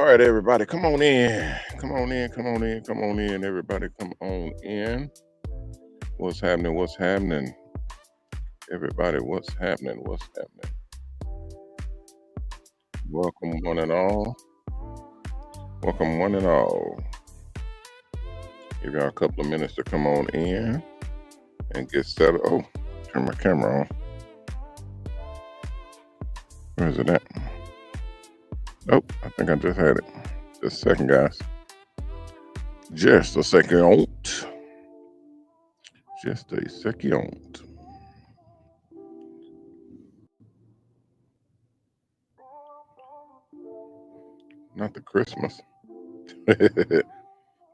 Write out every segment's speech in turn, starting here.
All right, everybody, come on in. Come on in. Come on in. Come on in. Everybody, come on in. What's happening? What's happening? Everybody, what's happening? What's happening? Welcome, one and all. Welcome, one and all. Give y'all a couple of minutes to come on in and get settled. Oh, turn my camera on. Where is it at? Oh, I think I just had it. Just a second, guys. Just a second. Just a second. Not the Christmas.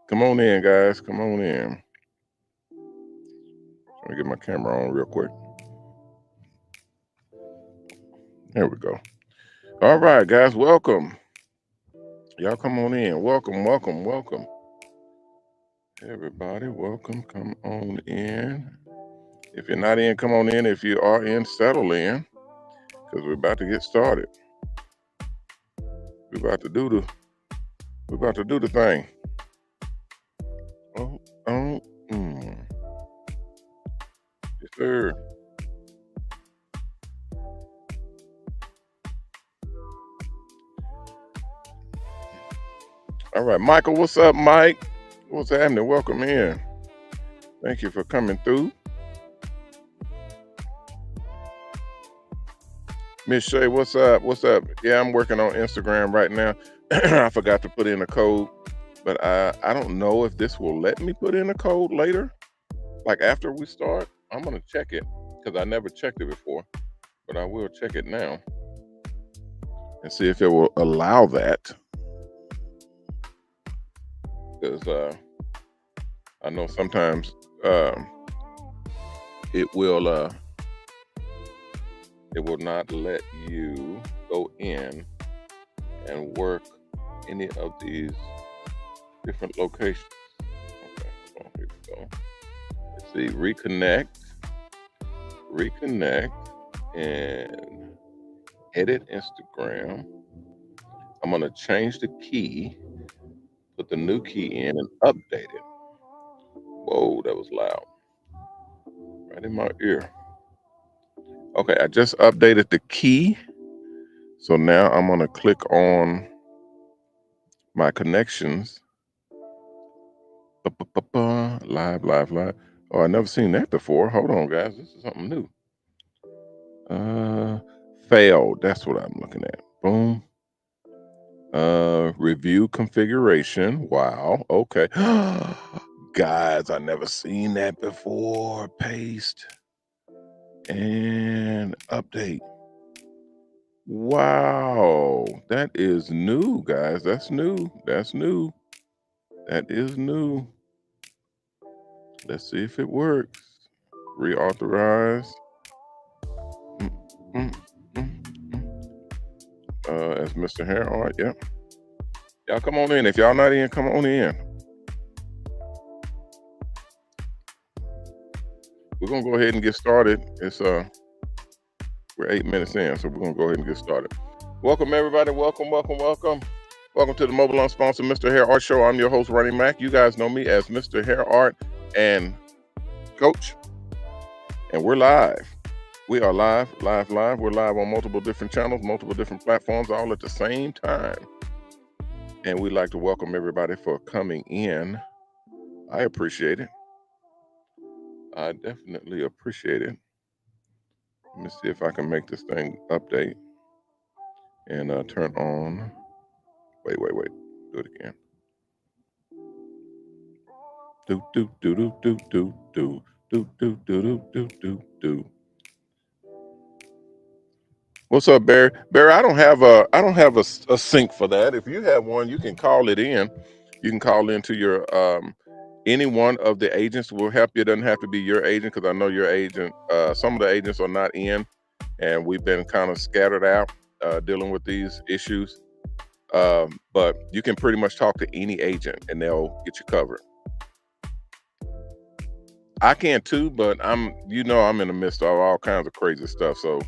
Come on in, guys. Come on in. Let me get my camera on real quick. There we go. All right, guys. Welcome. Y'all come on in. Welcome, welcome, welcome. Everybody, welcome. Come on in. If you're not in, come on in. If you are in, settle in. Because we're about to get started. We're about to do the thing. Oh, yes, sir. All right, Michael, what's up, Mike? What's happening? Welcome in. Thank you for coming through. Miss Shay, what's up? What's up? Yeah, I'm working on Instagram right now. I forgot to put in a code, but I don't know if this will let me put in a code later, like after we start. I'm gonna check it because I never checked it before, but I will check it now and see if it will allow that. Because I know sometimes it will not let you go in and work any of these different locations. Okay, well, here we go. Let's see, reconnect, and edit Instagram. I'm gonna change the key, put the new key in, and update it. Whoa, that was loud. Right in my ear. Okay, I just updated the key. So now I'm gonna click on my connections. Live. Oh, I never seen that before. Hold on, guys. This is something new. Failed. That's what I'm looking at. Boom. Review configuration. Wow. Okay. Guys, I never seen that before. Paste and update. Wow, that is new, guys. That's new. That is new. Let's see if it works. Reauthorize. As Mr. Hair Art. Yep. Y'all come on in. If y'all not in, come on in. We're gonna go ahead and get started. It's we're 8 minutes in, so we're gonna go ahead and get started. Welcome, everybody. Welcome to the Mobile Unsponsored Mr. Hair Art Show. I'm your host, Ronnie Mack. You guys know me as Mr. Hair Art and Coach. And we're live. We are live. We're live on multiple different channels, multiple different platforms, all at the same time. And we'd like to welcome everybody for coming in. I appreciate it. I definitely appreciate it. Let me see if I can make this thing update and turn on. Wait. Do it again. Do. What's up, Barry? Barry, I don't have a sync for that. If you have one, you can call it in. You can call into your any one of the agents will help you. It doesn't have to be your agent, because I know your agent. Some of the agents are not in, and we've been kind of scattered out dealing with these issues. But you can pretty much talk to any agent, and they'll get you covered. I can too, but I'm in the midst of all kinds of crazy stuff, so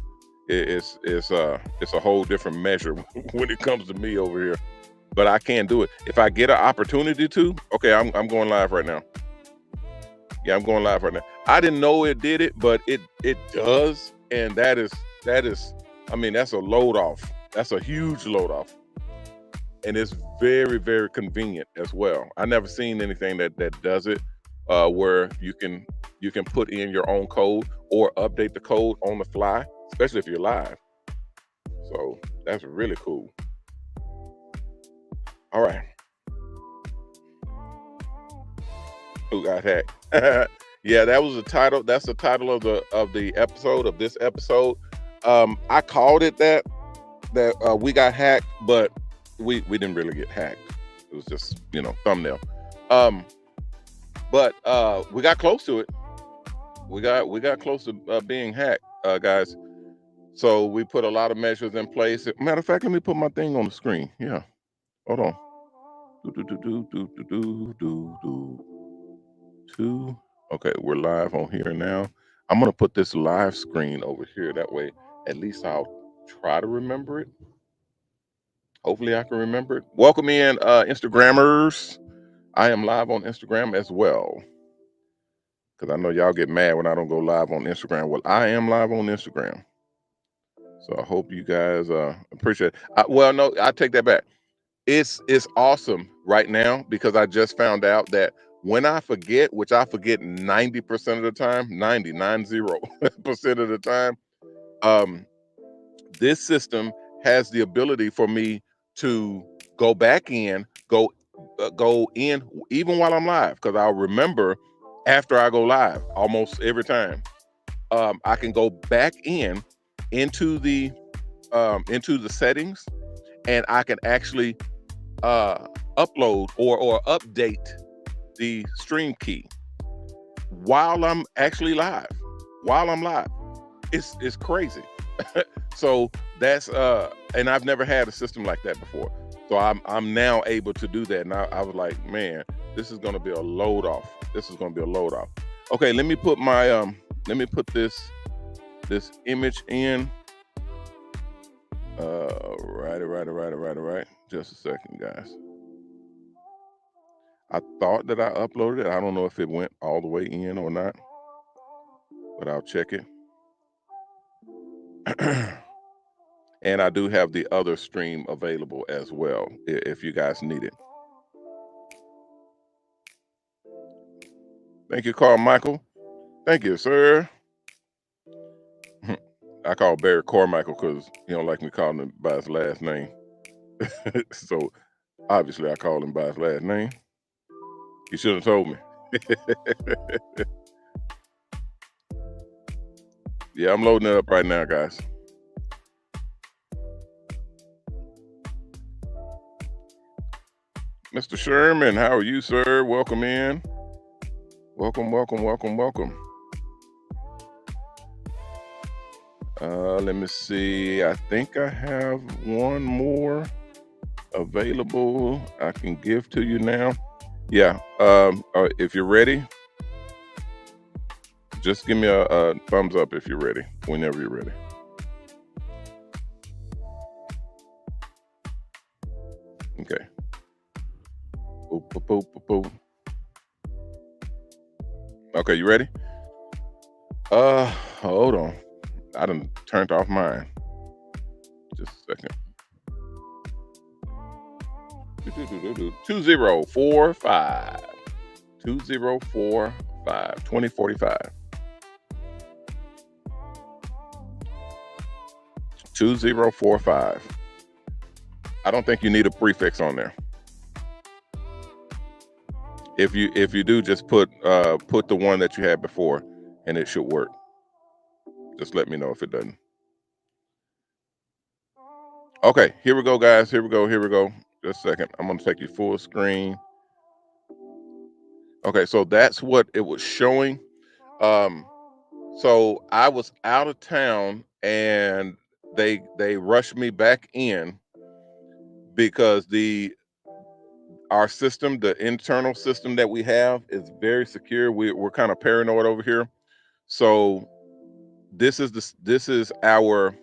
it's a whole different measure when it comes to me over here. but I can't do it. If I get an opportunity to, okay, I'm going live right now. Yeah, I'm going live right now. I didn't know it did it, but it does, and that is. I mean, that's a load off. That's a huge load off, and it's very convenient as well. I never seen anything that does it, where you can put in your own code or update the code on the fly, especially if you're live. So that's really cool. All right, who got hacked? Yeah, that was the title. That's the title of the episode of this episode. I called it that we got hacked, but we didn't really get hacked. It was just thumbnail. Um, but we got close to it. We got close to being hacked, guys. So we put a lot of measures in place. Matter of fact, let me put my thing on the screen. Yeah, hold on. Do do do do do do do do do. Two. Okay, we're live on here now. I'm gonna put this live screen over here. That way, at least I'll try to remember it. Hopefully, I can remember it. Welcome in, Instagrammers. I am live on Instagram as well, because I know y'all get mad when I don't go live on Instagram. Well, I am live on Instagram, so I hope you guys appreciate it. Well, no, I take that back. It's awesome right now because I just found out that when I forget, which I forget 90% of the time, 90% of the time, um, this system has the ability for me to go back in, go in even while I'm live, because I'll remember after I go live almost every time. I can go back into the settings, and I can actually upload or update the stream key while I'm actually live. While I'm live, it's crazy. So that's and I've never had a system like that before. So I'm now able to do that, and I was like, man, this is gonna be a load off. This is gonna be a load off. Okay, let me put my this image in. Right. Just a second, guys. I thought that I uploaded it. I don't know if it went all the way in or not, but I'll check it. And I do have the other stream available as well if you guys need it. Thank you, Carmichael. Thank you, sir. I call Barry Carmichael because he don't like me calling him by his last name. So obviously I call him by his last name. He should have told me. Yeah, I'm loading it up right now, guys. Mr. Sherman, how are you, sir? Welcome in. Welcome. Let me see. I think I have one more available I can give to you now. Yeah. If you're ready, just give me a thumbs up if you're ready, whenever you're ready. Okay. Boop, boop, boop, boop, boop. Okay, you ready? Hold on. I done turned off mine. Just a second. 2045. 2045. 2045. 2045. I don't think you need a prefix on there. If you do, just put the one that you had before, and it should work. Just let me know if it doesn't. Okay, here we go, guys. Here we go. Just a second. I'm gonna take you full screen. Okay, so that's what it was showing. So I was out of town, and they rushed me back in because our system, the internal system that we have, is very secure. We're kind of paranoid over here. So this is our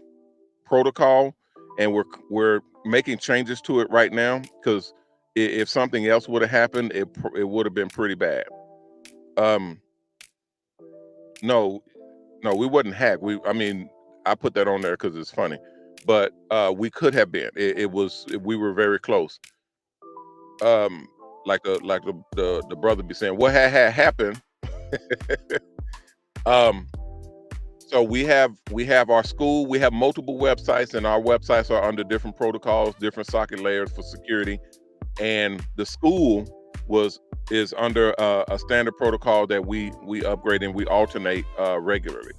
protocol, and we're making changes to it right now because if something else would have happened, it would have been pretty bad. Um, no, no, we wasn't hacked. I mean, I put that on there because it's funny, but we could have been. We were very close. Um, like the brother be saying, what had happened. um, so we have our school. We have multiple websites, and our websites are under different protocols, different socket layers for security. And the school was is under a standard protocol that we upgrade and we alternate regularly.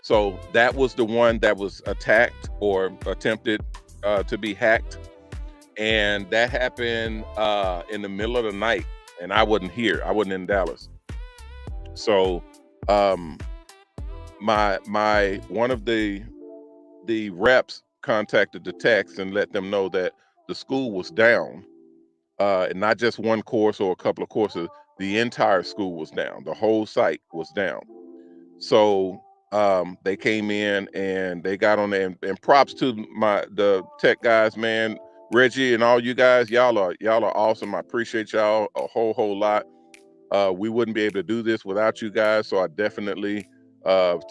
So that was the one that was attacked or attempted to be hacked, and that happened in the middle of the night, and I wasn't here. I wasn't in Dallas. So um, my one of the reps contacted the techs and let them know that the school was down, and not just one course or a couple of courses. The entire school was down. The whole site was down. So they came in and they got on there, and props to the tech guys, man. Reggie and all you guys, y'all are awesome. I appreciate y'all a whole lot. We wouldn't be able to do this without you guys. So I definitely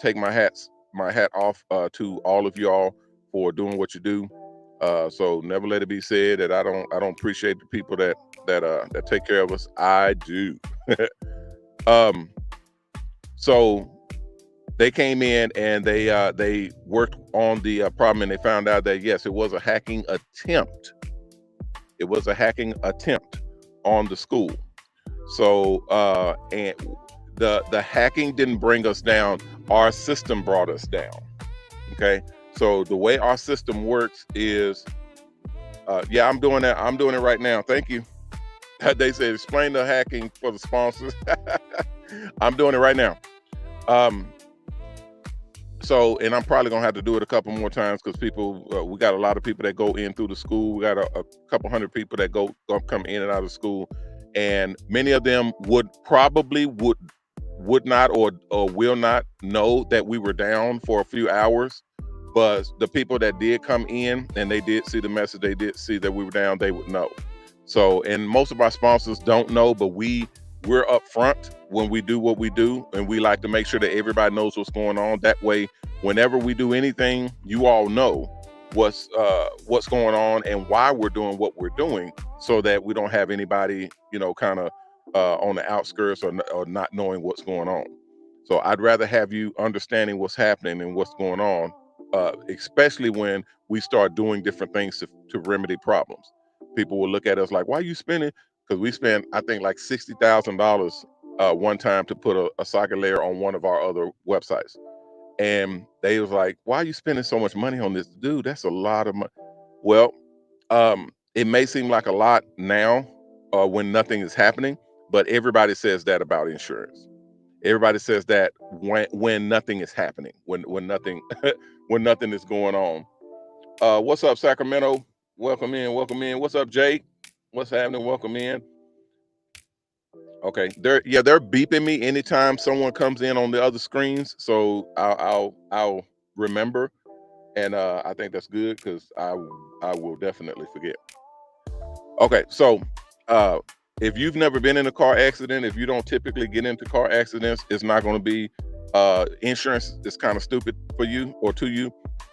take my hat off to all of y'all for doing what you do. So never let it be said that I don't appreciate the people that take care of us. I do. um, so they came in and they worked on the problem, and they found out that yes, it was a hacking attempt. It was a hacking attempt on the school. So and the hacking didn't bring us down. Our system brought us down. Okay. So the way our system works is, yeah, I'm doing that. I'm doing it right now. Thank you. They said explain the hacking for the sponsors. I'm doing it right now. Um, So, and I'm probably gonna have to do it a couple more times because we got a lot of people that go in through the school. We got a couple hundred people that come in and out of school, and many of them would not or will not know that we were down for a few hours. But the people that did come in and they did see the message, they did see that we were down, they would know. So, and most of our sponsors don't know, but we're upfront when we do what we do, and we like to make sure that everybody knows what's going on. That way, whenever we do anything, you all know what's going on and why we're doing what we're doing, so that we don't have anybody, kind of on the outskirts or not knowing what's going on. So I'd rather have you understanding what's happening and what's going on, especially when we start doing different things to remedy problems. People will look at us like, "Why are you spending?" Because we spent, I think, like $60,000 one time to put a socket layer on one of our other websites, and they was like, "Why are you spending so much money on this, dude? That's a lot of money." Well, it may seem like a lot now, when nothing is happening, but everybody says that about insurance. Everybody says that when nothing is happening, when nothing when nothing is going on. What's up, Sacramento? Welcome in, welcome in. What's up, Jake? What's happening? Welcome in. Okay, they're beeping me anytime someone comes in on the other screens, so I'll remember, and I think that's good because I will definitely forget. Okay, so uh, if you've never been in a car accident, if you don't typically get into car accidents, it's not going to be insurance is kind of stupid for you or to you.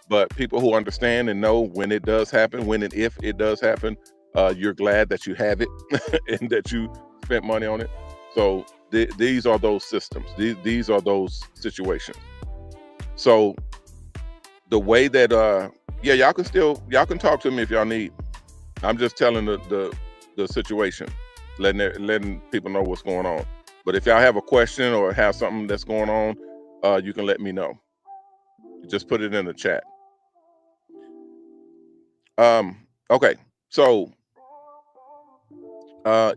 But people who understand and know when it does happen, when and if it does happen, you're glad that you have it and that you spent money on it. So these are those systems. These are those situations. So the way that yeah, y'all can talk to me if y'all need. I'm just telling the situation, letting people know what's going on. But if y'all have a question or have something that's going on, you can let me know. Just put it in the chat. Okay, so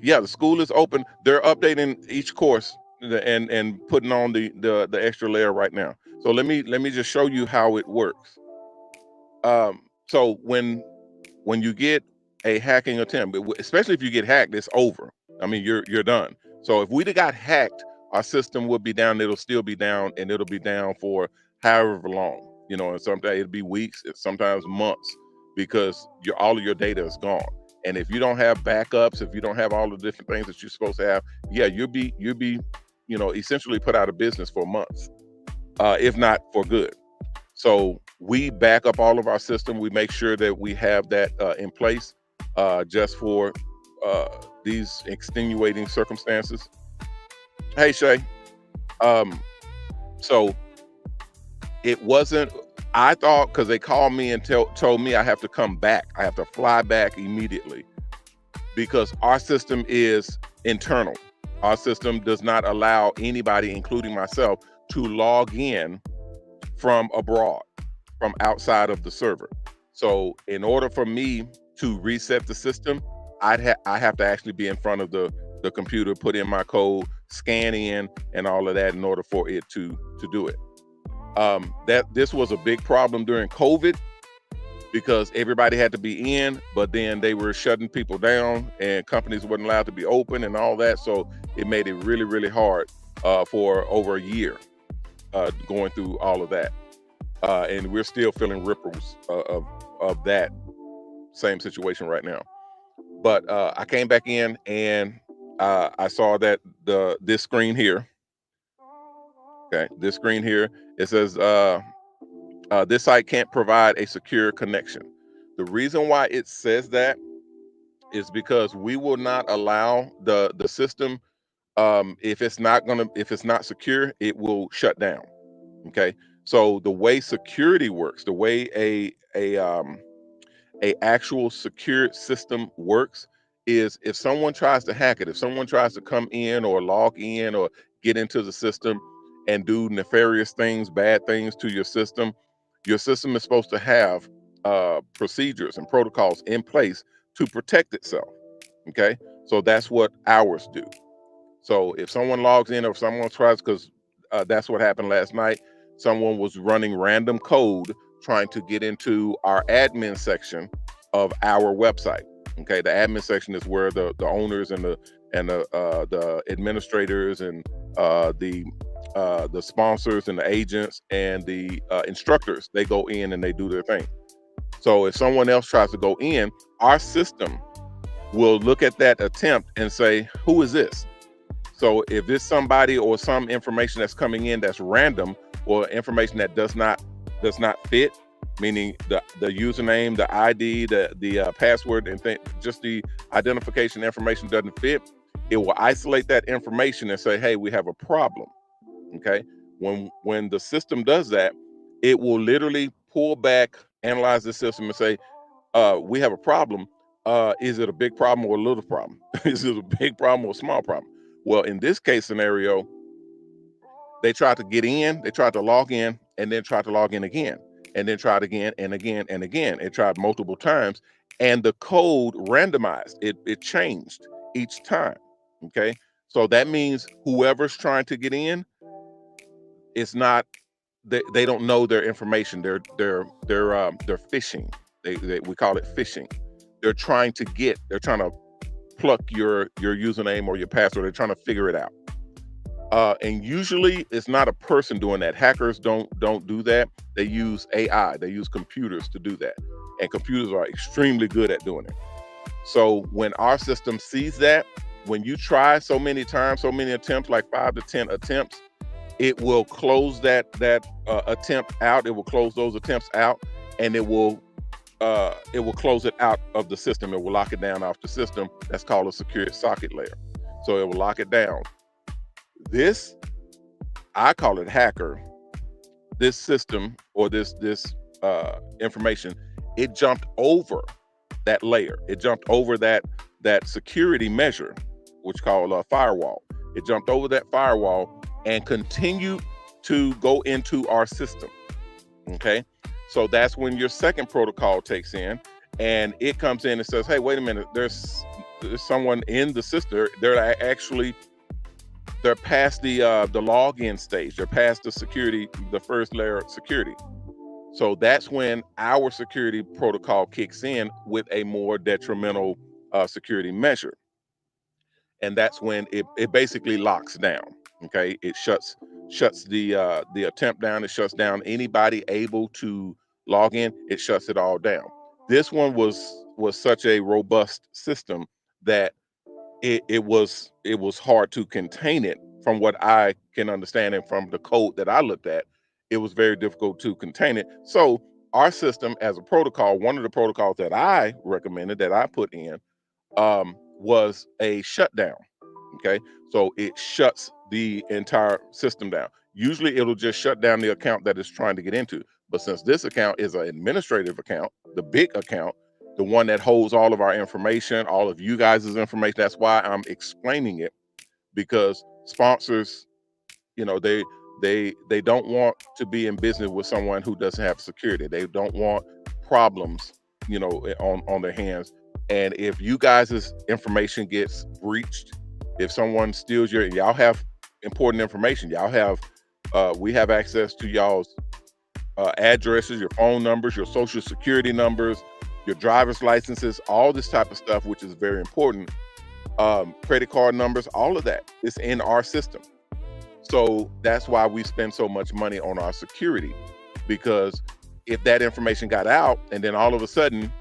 yeah, the school is open. They're updating each course and putting on the extra layer right now. So let me just show you how it works. So when you get a hacking attempt, especially if you get hacked, it's over. I mean, you're done. So if we'd have got hacked, our system would be down. It'll still be down, and it'll be down for however long. And sometimes it'll be weeks, sometimes months. because all of your data is gone. And if you don't have backups, if you don't have all the different things that you're supposed to have, yeah, you'll be essentially put out of business for months, if not for good. So we back up all of our system. We make sure that we have that in place, just for these extenuating circumstances. Hey, Shay. Um, so it wasn't. I thought, because they called me and told me I have to come back. I have to fly back immediately because our system is internal. Our system does not allow anybody, including myself, to log in from abroad, from outside of the server. So in order for me to reset the system, I have to actually be in front of the computer, put in my code, scan in, and all of that in order for it to do it. This was a big problem during COVID because everybody had to be in, but then they were shutting people down and companies weren't allowed to be open and all that. So it made it really, really hard for over a year going through all of that. And we're still feeling ripples of that same situation right now. But I came back in and I saw that this screen here. Okay, this screen here, it says this site can't provide a secure connection. The reason why it says that is because we will not allow the system. If it's not secure, it will shut down. Okay, so the way security works, the way a actual secure system works is if someone tries to hack it, if someone tries to come in or log in or get into the system and do nefarious things, bad things to your system is supposed to have procedures and protocols in place to protect itself. Okay, so that's what ours do. So if someone logs in or if someone tries, because that's what happened last night, someone was running random code trying to get into our admin section of our website. Okay, the admin section is where the owners and the administrators and the sponsors and the agents and the instructors, they go in and they do their thing. So if someone else tries to go in, our system will look at that attempt and say, who is this? So if it's somebody or some information that's coming in that's random or information that does not fit, meaning the username, the ID, the password, and just the identification information doesn't fit, it will isolate that information and say, hey, we have a problem. Okay. When the system does that, it will literally pull back, analyze the system and say, we have a problem. Is it a big problem or a little problem? Is it a big problem or a small problem? Well, in this case scenario, they tried to get in, they tried to log in, and then tried to log in again, and then tried again and again and again. It tried multiple times, and the code randomized. It changed each time. Okay, so that means whoever's trying to get in, it's not they don't know their information. They're phishing. We call it phishing. They're trying to pluck your username or your password. They're trying to figure it out. And usually it's not a person doing that. Hackers don't do that. They use AI. They use computers to do that. And computers are extremely good at doing it. So when our system sees that, when you try so many times, so many attempts, like 5 to 10 attempts, it will close that attempt out. It will close those attempts out, and it will close it out of the system. It will lock it down off the system. That's called a secure socket layer. So it will lock it down. This, I call it hacker. This system or this information, it jumped over that layer. It jumped over that security measure, which called a firewall. It jumped over that firewall and continued to go into our system. Okay, so that's when your second protocol takes in, and it comes in and says, "Hey, wait a minute. There's someone in the system. They're past the login stage. They're past the security, the first layer of security." So that's when our security protocol kicks in with a more detrimental security measure. And that's when it basically locks down. Okay, it shuts the attempt down. It shuts down anybody able to log in. It shuts it all down. This one was such a robust system that it was hard to contain it. From what I can understand and from the code that I looked at, it was very difficult to contain it. So our system as a protocol, one of the protocols that I recommended, that I put in, was a shutdown. Okay, so it shuts the entire system down. Usually it'll just shut down the account that it's trying to get into, but since this account is an administrative account, the big account, the one that holds all of our information, all of you guys' information, that's why I'm explaining it, because sponsors, they don't want to be in business with someone who doesn't have security. They don't want problems, on their hands. And if you guys' information gets breached, if someone steals y'all have important information. Y'all have we have access to y'all's addresses, your phone numbers, your social security numbers, your driver's licenses, all this type of stuff, which is very important. Credit card numbers, all of that is in our system. So that's why we spend so much money on our security, because if that information got out and then all of a sudden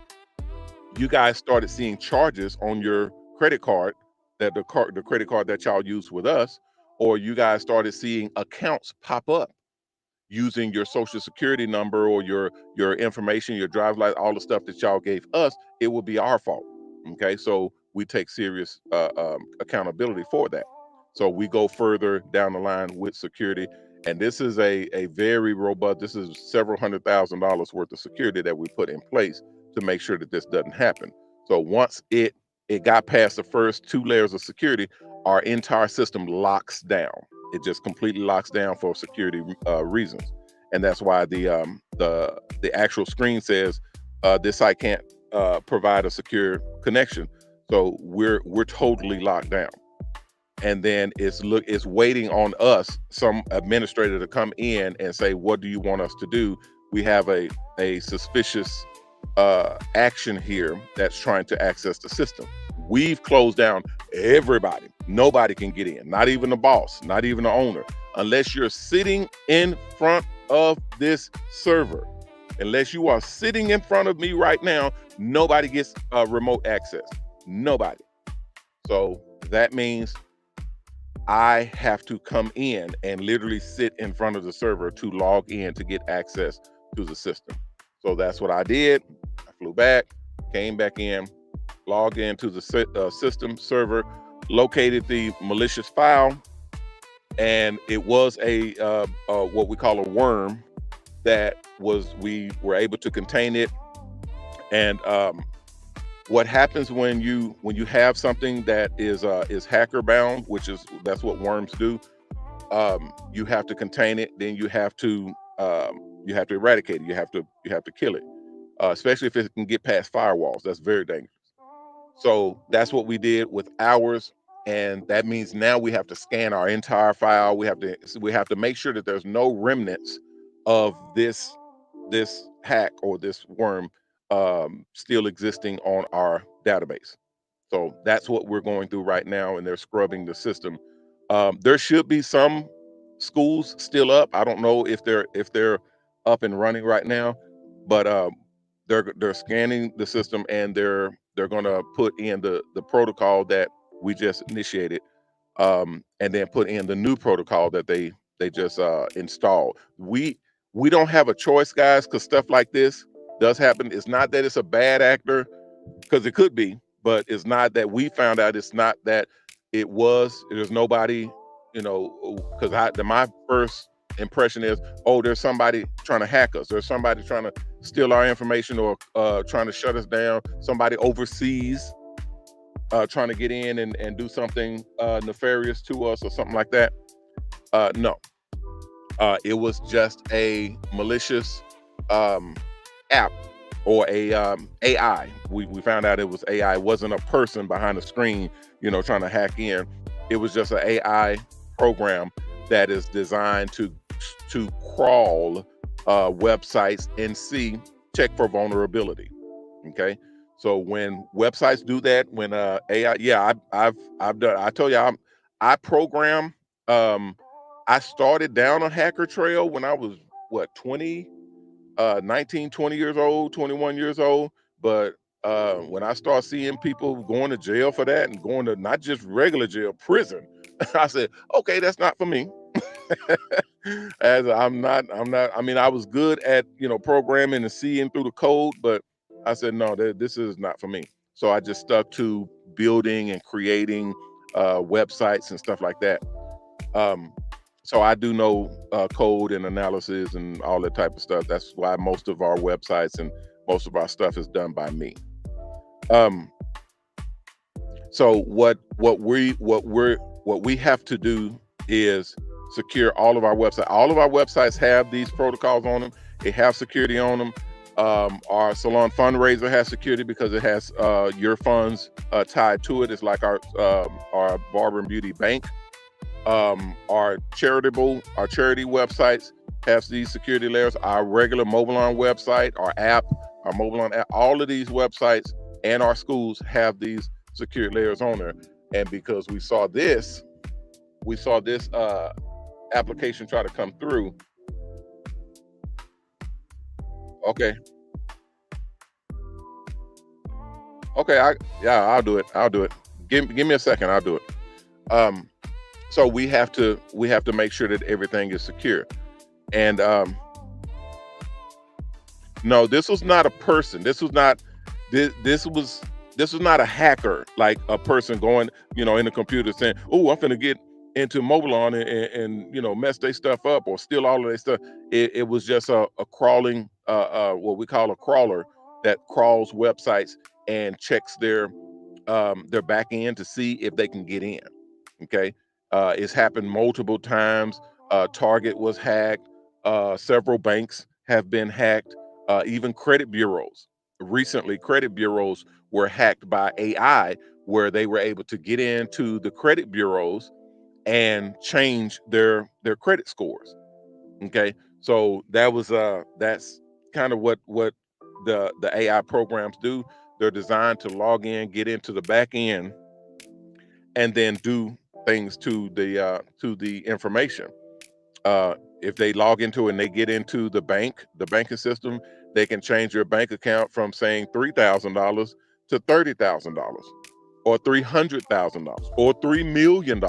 you guys started seeing charges on your credit card, the credit card that y'all use with us, or you guys started seeing accounts pop up using your social security number or your information, your driver's license, all the stuff that y'all gave us, it will be our fault. Okay, so we take serious accountability for that. So we go further down the line with security, and this is a very robust. This is several $100,000 worth of security that we put in place to make sure that this doesn't happen. So once it got past the first two layers of security, our entire system locks down. It just completely locks down for security reasons, and that's why the actual screen says this site can't provide a secure connection. So we're totally locked down, and then it's waiting on us, some administrator, to come in and say, what do you want us to do? We have a suspicious action here that's trying to access the system. We've closed down everybody. Nobody can get in, not even the boss, not even the owner, unless you're sitting in front of this server. Unless you are sitting in front of me right now, nobody gets remote access. Nobody. So that means I have to come in and literally sit in front of the server to log in to get access to the system. So that's what I did. I flew back, came back in, logged into the system server, located the malicious file, and it was a what we call a worm that we were able to contain it. And what happens when you have something that is hacker bound, that's what worms do. You have to contain it, then you have to eradicate it. You have to kill it, especially if it can get past firewalls. That's very dangerous. So that's what we did with ours, and that means now we have to scan our entire file. We have to make sure that there's no remnants of this hack or this worm still existing on our database. So that's what we're going through right now, and they're scrubbing the system. There should be some schools still up. I don't know if they're up and running right now, but they're scanning the system, and they're going to put in the protocol that we just initiated, and then put in the new protocol that they just installed. We don't have a choice, guys, because stuff like this does happen. It's not that it's a bad actor, because it could be, but it's not that we found out. It's not that there's nobody, because my first impression is, oh, there's somebody trying to hack us. There's somebody trying to steal our information, or trying to shut us down. Somebody overseas trying to get in and do something nefarious to us or something like that. No, it was just a malicious app, or a AI. We found out it was AI. It wasn't a person behind the screen, trying to hack in. It was just an AI program that is designed to crawl websites and check for vulnerability. Okay, so when websites do that, when AI, yeah, I've done. I told you, I program. I started down a hacker trail when I was 19, 20 years old, 21 years old. But when I start seeing people going to jail for that and going to not just regular jail, prison, I said, okay, that's not for me. As I'm not. I mean, I was good at programming and seeing through the code, but I said no, this is not for me. So I just stuck to building and creating websites and stuff like that. Um, so I do know code and analysis and all that type of stuff. That's why most of our websites and most of our stuff is done by me. Um, so what we have to do is secure all of our websites. All of our websites have these protocols on them. They have security on them. Our salon fundraiser has security because it has your funds tied to it. It's like our barber and beauty bank. Our charity websites have these security layers. Our regular Mobilon website, our app, our Mobilon app, all of these websites and our schools have these security layers on there. And because we saw this application try to come through. Okay. I'll do it. Give me a second. I'll do it. So we have to make sure that everything is secure. And no, this was not a person. This was not a hacker, like a person going, in the computer saying, "Oh, I'm finna get into Mobilon and mess their stuff up or steal all of their stuff." It was just a crawling, what we call a crawler that crawls websites and checks their back end to see if they can get in. Okay, it's happened multiple times. Target was hacked. Several banks have been hacked. Even credit bureaus. Recently, credit bureaus were hacked by AI, where they were able to get into the credit bureaus and change their credit scores. Okay, so that's kind of what the AI programs do. They're designed to log in, get into the back end, and then do things to the information. If they log into it and they get into the banking system, they can change your bank account from saying $3,000 to $30,000 or $300,000 or $3 million.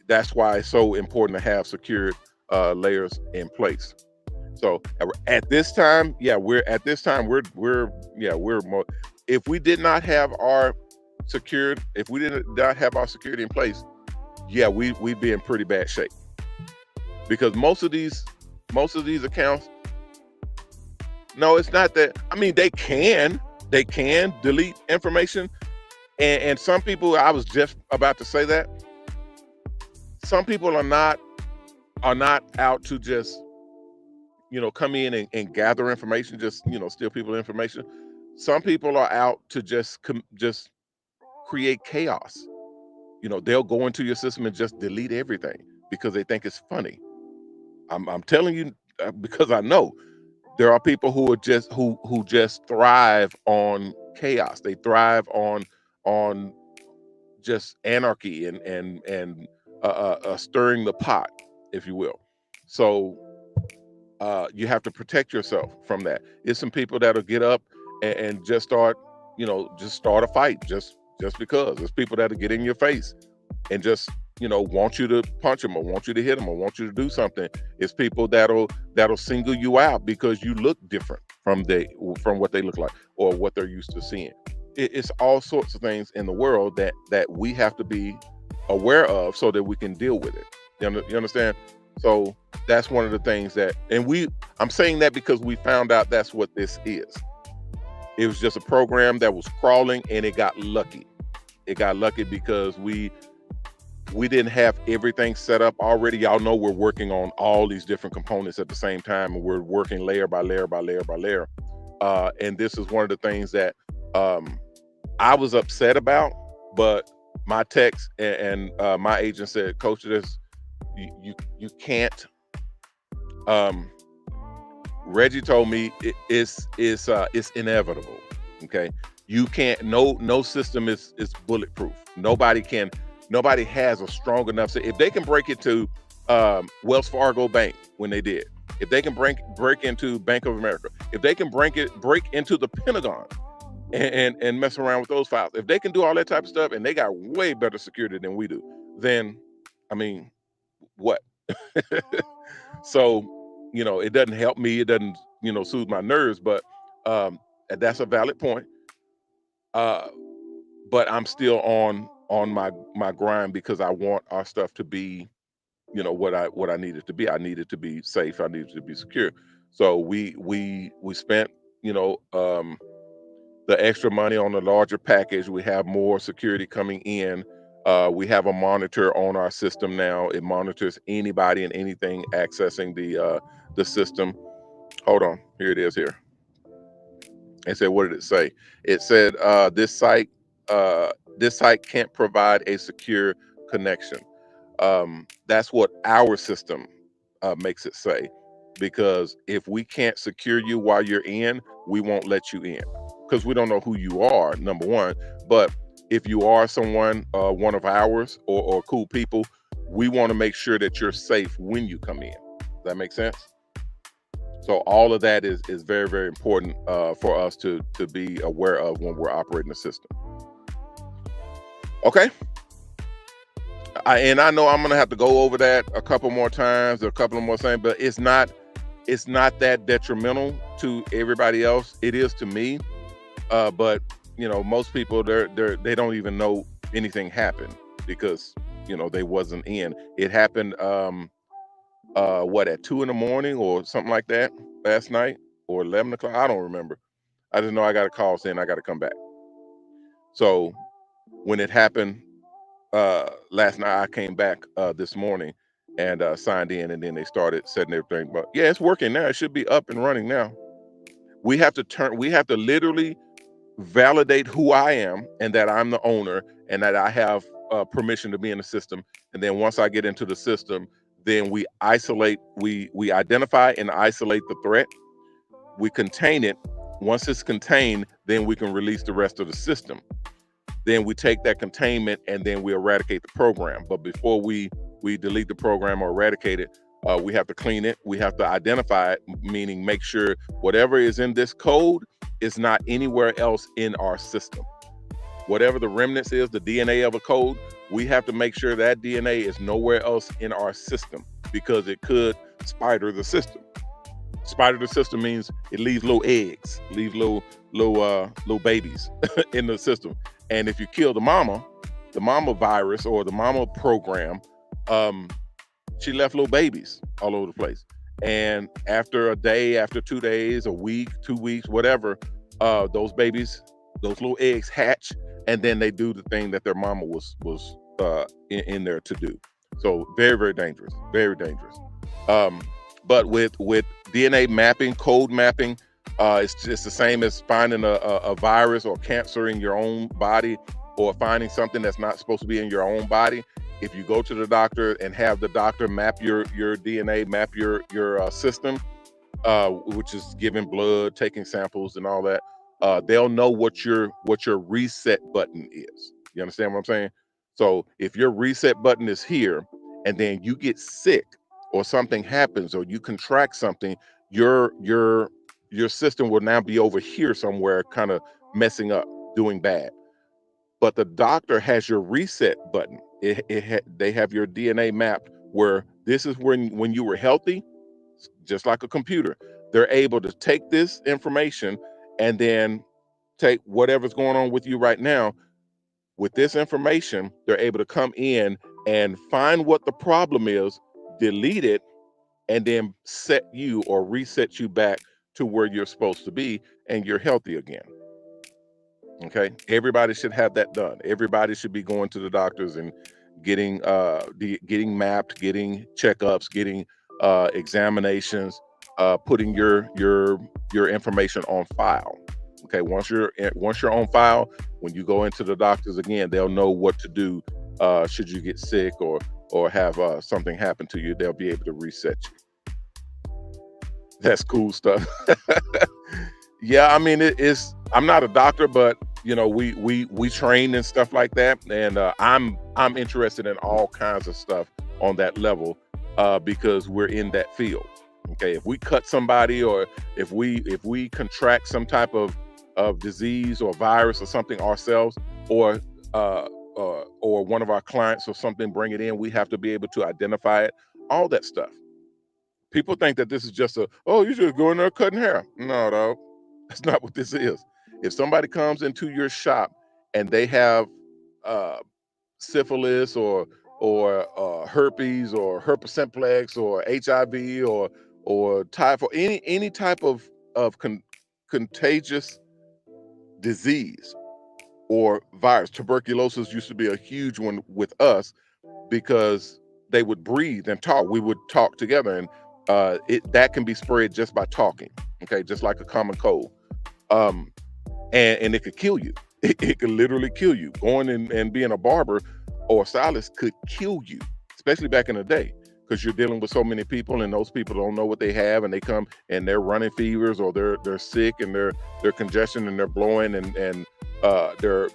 That's why it's so important to have secured layers in place. So at this time, we're more. If we did not have our security in place, we'd be in pretty bad shape. Because most of these accounts, no, it's not that. I mean, they can delete information, and some people, I was just about to say that, some people are not out to just come in and gather information, just steal people's information. Some people are out to just create chaos. They'll go into your system and just delete everything because they think it's funny. I'm telling you, because I know there are people who are just who just thrive on chaos. They thrive on just anarchy and stirring the pot, if you will. So you have to protect yourself from that. It's some people that'll get up and just start a fight just because. There's people that'll get in your face and just want you to punch them or want you to hit them or want you to do something. It's people that'll single you out because you look different from what they look like or what they're used to seeing. It's all sorts of things in the world that we have to be aware of so that we can deal with it. You understand? So that's one of the things I'm saying that because we found out that's what this is. It was just a program that was crawling and it got lucky. It got lucky because we didn't have everything set up already. Y'all know we're working on all these different components at the same time, and we're working layer by layer by layer by layer. And this is one of the things that I was upset about, but my techs and my agent said, "Coach, you can't." Reggie told me it's inevitable. Okay, you can't. No system is bulletproof. Nobody has a strong enough. If they can break into Wells Fargo Bank when they did, if they can break into Bank of America, if they can break into the Pentagon and mess around with those files, if they can do all that type of stuff and they got way better security than we do, then I mean, what? So, it doesn't help me. It doesn't, soothe my nerves, but and that's a valid point. But I'm still on my grind because I want our stuff to be, what I need it to be. I need it to be safe. I need it to be secure. So we spent, the extra money on the larger package. We have more security coming in. We have a monitor on our system now. It monitors anybody and anything accessing the system. Hold on, here it is here. It said, what did it say? It said this site can't provide a secure connection. That's what our system makes it say, because if we can't secure you while you're in, we won't let you in, because we don't know who you are, number one. But if you are someone, one of ours, or cool people, we want to make sure that you're safe when you come in. Does that make sense? So all of that is very, very important for us to be aware of when we're operating the system. Okay. And I know I'm gonna have to go over that a couple more times, a couple of more things, but it's not that detrimental to everybody else. It is to me, but most people they don't even know anything happened because they wasn't in. It happened at 2 a.m. or something like that last night, or 11 o'clock. I don't remember. I just know I got a call saying I got to come back. So when it happened last night, I came back this morning and signed in, and then they started setting everything. But yeah, it's working now. It should be up and running now. We have to literally validate who I am and that I'm the owner and that I have permission to be in the system. And then once I get into the system, then we identify and isolate the threat. We contain it. Once it's contained, then we can release the rest of the system. Then we take that containment and then we eradicate the program. But before we delete the program or eradicate it, we have to clean it. We have to identify it, meaning make sure whatever is in this code is not anywhere else in our system. Whatever the remnants is, the DNA of a code, we have to make sure that DNA is nowhere else in our system, because it could spider the system. Spider the system means it leaves little eggs, leaves little babies in the system. And if you kill the mama virus or the mama program, she left little babies all over the place. And after a day, after 2 days, a week, 2 weeks, whatever, those babies, those little eggs hatch, and then they do the thing that their mama was in there to do. So very, very dangerous, very dangerous. But with DNA mapping, code mapping, it's just the same as finding a virus or cancer in your own body, or finding something that's not supposed to be in your own body. If you go to the doctor and have the doctor map your DNA, map your system, which is giving blood, taking samples and all that, they'll know what your reset button is. You understand what I'm saying? So if your reset button is here and then you get sick or something happens or you contract something, your system will now be over here somewhere, kind of messing up, doing bad. But the doctor has your reset button. They have your DNA mapped where this is when you were healthy, just like a computer. They're able to take this information and then take whatever's going on with you right now. With this information, they're able to come in and find what the problem is, delete it, and then set you or reset you back to where you're supposed to be, and you're healthy again. Okay, everybody should have that done. Everybody should be going to the doctors and getting mapped, getting checkups, getting examinations, putting your information on file. Okay, once you're on file, when you go into the doctors again, they'll know what to do. Should you get sick or have something happen to you, they'll be able to reset you. That's cool stuff. Yeah, I mean, I'm not a doctor, but we train and stuff like that, and I'm interested in all kinds of stuff on that level because we're in that field. Okay, if we cut somebody, or if we contract some type of disease or virus or something ourselves, or uh, or one of our clients or something bring it in, we have to be able to identify it. All that stuff. People think that this is just oh, you just go in there cutting hair. No, dog, that's not what this is. If somebody comes into your shop and they have uh, syphilis, or herpes, or herpes simplex, or HIV, or typhoid, any type of contagious disease or virus. Tuberculosis used to be a huge one with us, because they would breathe and talk. We would talk together, and that can be spread just by talking. Okay, just like a common cold. Um, and it could kill you. It could literally kill you. Going and being a barber or a stylist could kill you, especially back in the day, because you're dealing with so many people, and those people don't know what they have, and they come and they're running fevers, or they're sick, and they're congestion, and they're blowing, and they're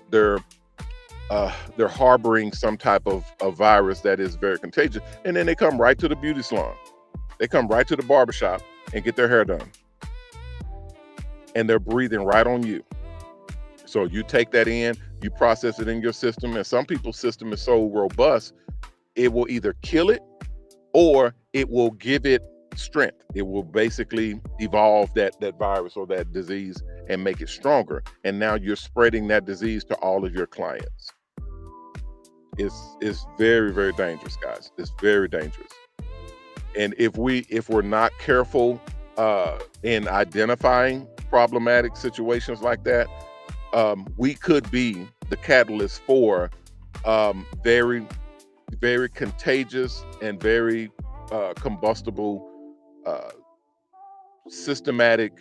harboring some type of virus that is very contagious, and then they come right to the beauty salon. They come right to the barbershop and get their hair done, and they're breathing right on you. So you take that in, you process it in your system, and some people's system is so robust, it will either kill it or it will give it strength. It will basically evolve that virus or that disease and make it stronger. And now you're spreading that disease to all of your clients. It's very, very dangerous, guys. It's very dangerous. And if we're not careful in identifying problematic situations like that, we could be the catalyst for very, very contagious and very combustible systematic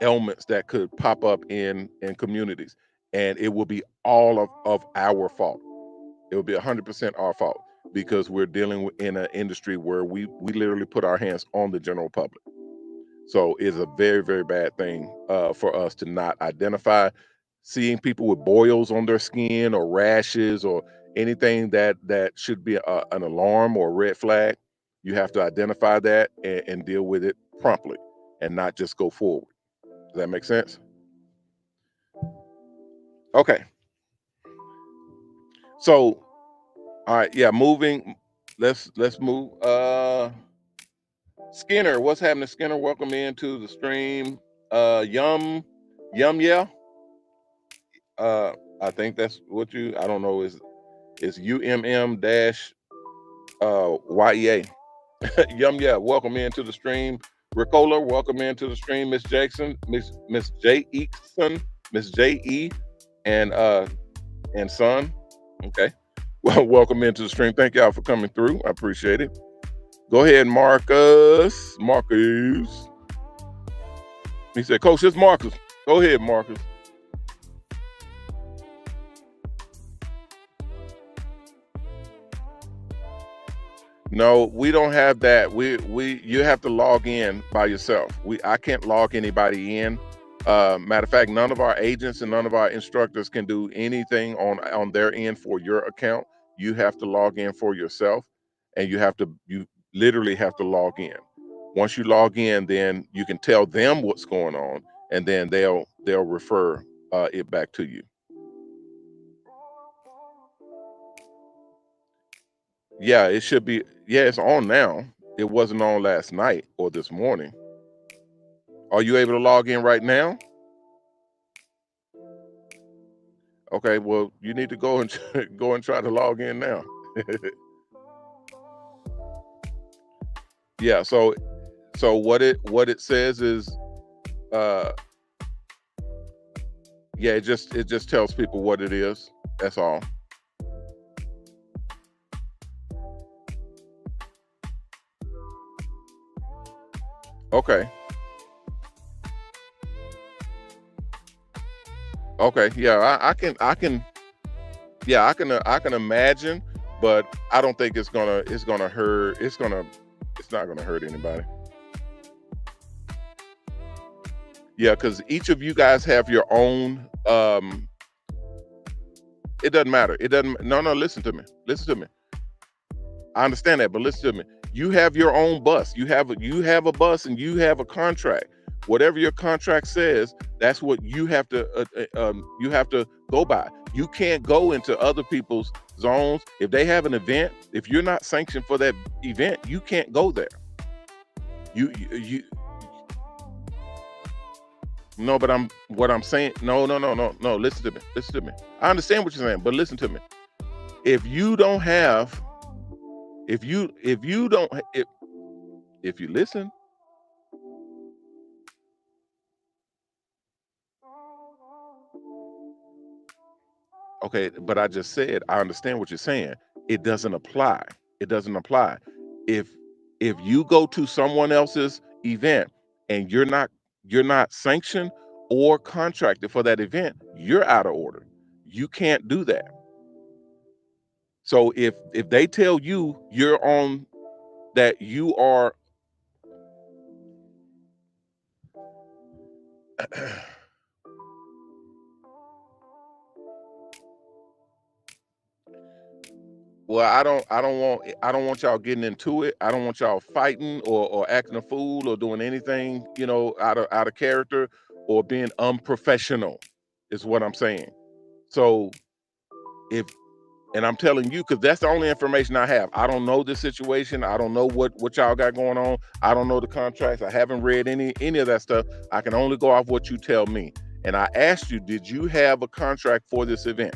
ailments that could pop up in communities, and it will be all of our fault. It will be 100% our fault, because we're dealing in an industry where we literally put our hands on the general public. So it's a very, very bad thing for us to not identify. Seeing people with boils on their skin, or rashes, or anything that should be an alarm or a red flag, you have to identify that and deal with it promptly, and not just go forward. Does that make sense? Okay. So, all right, yeah, moving. Let's move. Skinner, what's happening, Skinner? Welcome into the stream. Yum, yeah. I think that's what I don't know, is UMM dash YEA. Yum, yeah. Welcome into the stream. Ricola, welcome into the stream. Miss Jackson, Miss J Eason, Miss J.E. and son. Okay. Well, welcome into the stream. Thank y'all for coming through. I appreciate it. Go ahead, Marcus. Marcus. He said, Coach, it's Marcus. Go ahead, Marcus. No, we don't have that. You have to log in by yourself. I can't log anybody in. Matter of fact, none of our agents and none of our instructors can do anything on their end for your account. You have to log in for yourself, and you literally have to log in. Once you log in, then you can tell them what's going on, and then they'll refer it back to you. Yeah, it should be. Yeah, it's on now. It wasn't on last night or this morning. Are you able to log in right now? Okay, well, you need to go and go and try to log in now. Yeah, so what it says is yeah, it just tells people what it is. That's all. Okay. Okay. Yeah, I can yeah, I can imagine, but I don't think it's not gonna hurt anybody. Yeah, because each of you guys have your own it doesn't matter. It doesn't. No, listen to me. Listen to me. I understand that, but listen to me. You have your own bus. You have a bus and you have a contract. Whatever your contract says, that's what you have to go by. You can't go into other people's zones. If they have an event, if you're not sanctioned for that event, you can't go there. You no, but what I'm saying. No, no, no, no, no. Listen to me. Listen to me. I understand what you're saying, but listen to me. If you don't have, if you don't, if you listen, okay. But I just said I understand what you're saying. It doesn't apply. It doesn't apply. If if you go to someone else's event and you're not sanctioned or contracted for that event, you're out of order. You can't do that. So if they tell you you're on that you are well, I don't want y'all getting into it. I don't want y'all fighting or acting a fool or doing anything, out of character or being unprofessional is what I'm saying. So if and I'm telling you because that's the only information I have. I don't know the situation. I don't know what y'all got going on. I don't know the contracts. I haven't read any of that stuff. I can only go off what you tell me. And I asked you, did you have a contract for this event?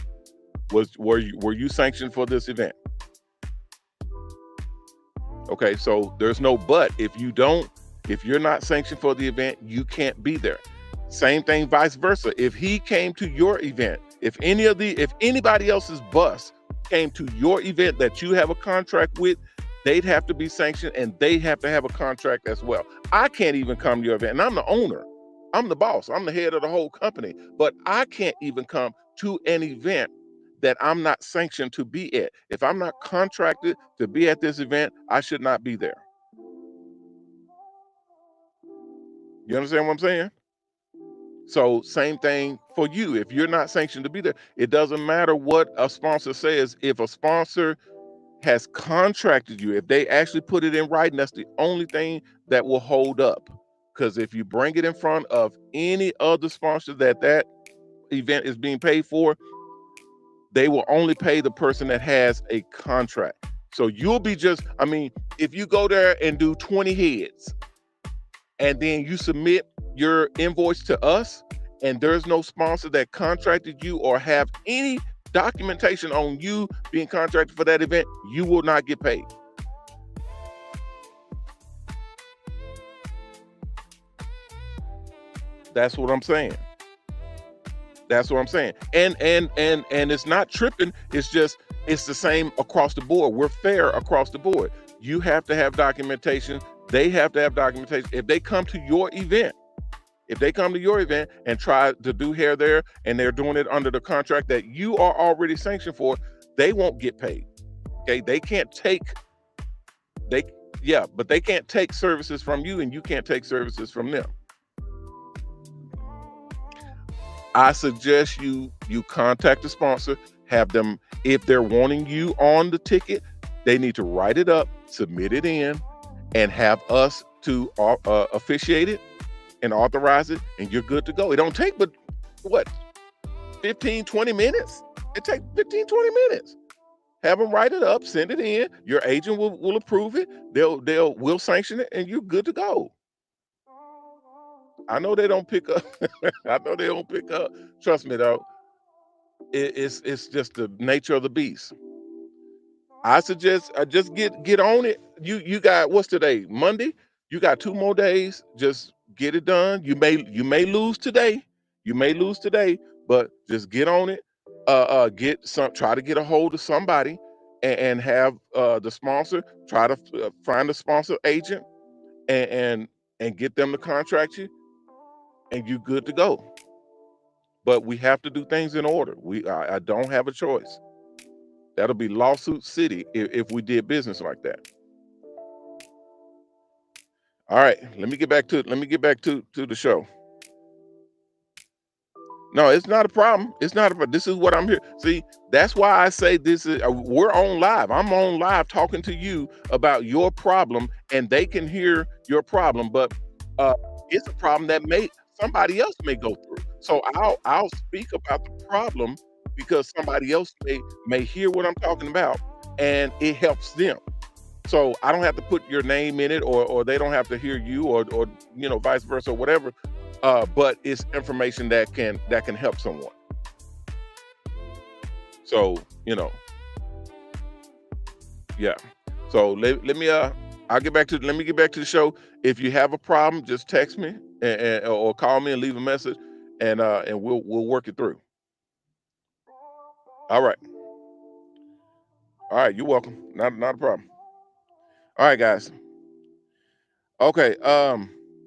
Were you sanctioned for this event? Okay, so there's no but. If you're not sanctioned for the event, you can't be there. Same thing, vice versa. If he came to your event, if anybody else's bus came to your event that you have a contract with, they'd have to be sanctioned and they have to have a contract as well. I can't even come to your event, and I'm the owner. I'm the boss. I'm the head of the whole company, but I can't even come to an event that I'm not sanctioned to be at. If I'm not contracted to be at this event, I should not be there. You understand what I'm saying? So same thing for you. If you're not sanctioned to be there, it doesn't matter what a sponsor says. If a sponsor has contracted you, if they actually put it in writing, that's the only thing that will hold up. Because if you bring it in front of any other sponsor that event is being paid for, they will only pay the person that has a contract. So you'll be if you go there and do 20 heads and then you submit your invoice to us and there's no sponsor that contracted you or have any documentation on you being contracted for that event, you will not get paid. That's what I'm saying. That's what I'm saying. And it's not tripping. It's the same across the board. We're fair across the board. You have to have documentation. They have to have documentation. If they come to your event and try to do hair there and they're doing it under the contract that you are already sanctioned for, they won't get paid. Okay. They but they can't take services from you and you can't take services from them. I suggest you contact the sponsor, have them, if they're wanting you on the ticket, they need to write it up, submit it in, and have us to officiate it and authorize it, and you're good to go. It don't take but what, 15, 20 minutes? It takes 15, 20 minutes. Have them write it up, send it in. Your agent will approve it. We'll sanction it, and you're good to go. I know they don't pick up. I know they don't pick up. Trust me, though. It's just the nature of the beast. I suggest just get on it. You got, what's today? Monday. You got 2 more days. Just get it done. You may lose today. You may lose today, but just get on it. Try to get a hold of somebody and have the sponsor try to find a sponsor agent and and get them to contract you, and you good to go. But we have to do things in order. I don't have a choice. That'll be lawsuit city if we did business like that. All right, let me get back to the show. No, it's not a problem. It's not a. This is what I'm here. See, that's why I say this is. We're on live. I'm on live talking to you about your problem, and they can hear your problem. But uh, it's a problem that may somebody else may go through. So I'll speak about the problem because somebody else may hear what I'm talking about, and it helps them. So I don't have to put your name in it, or they don't have to hear you, or vice versa, or whatever. But it's information that can help someone. So yeah. So let me I'll get back to let me get back to the show. If you have a problem, just text me or call me and leave a message, and we'll work it through. All right, all right. You're welcome. Not a problem. All right, guys. Okay.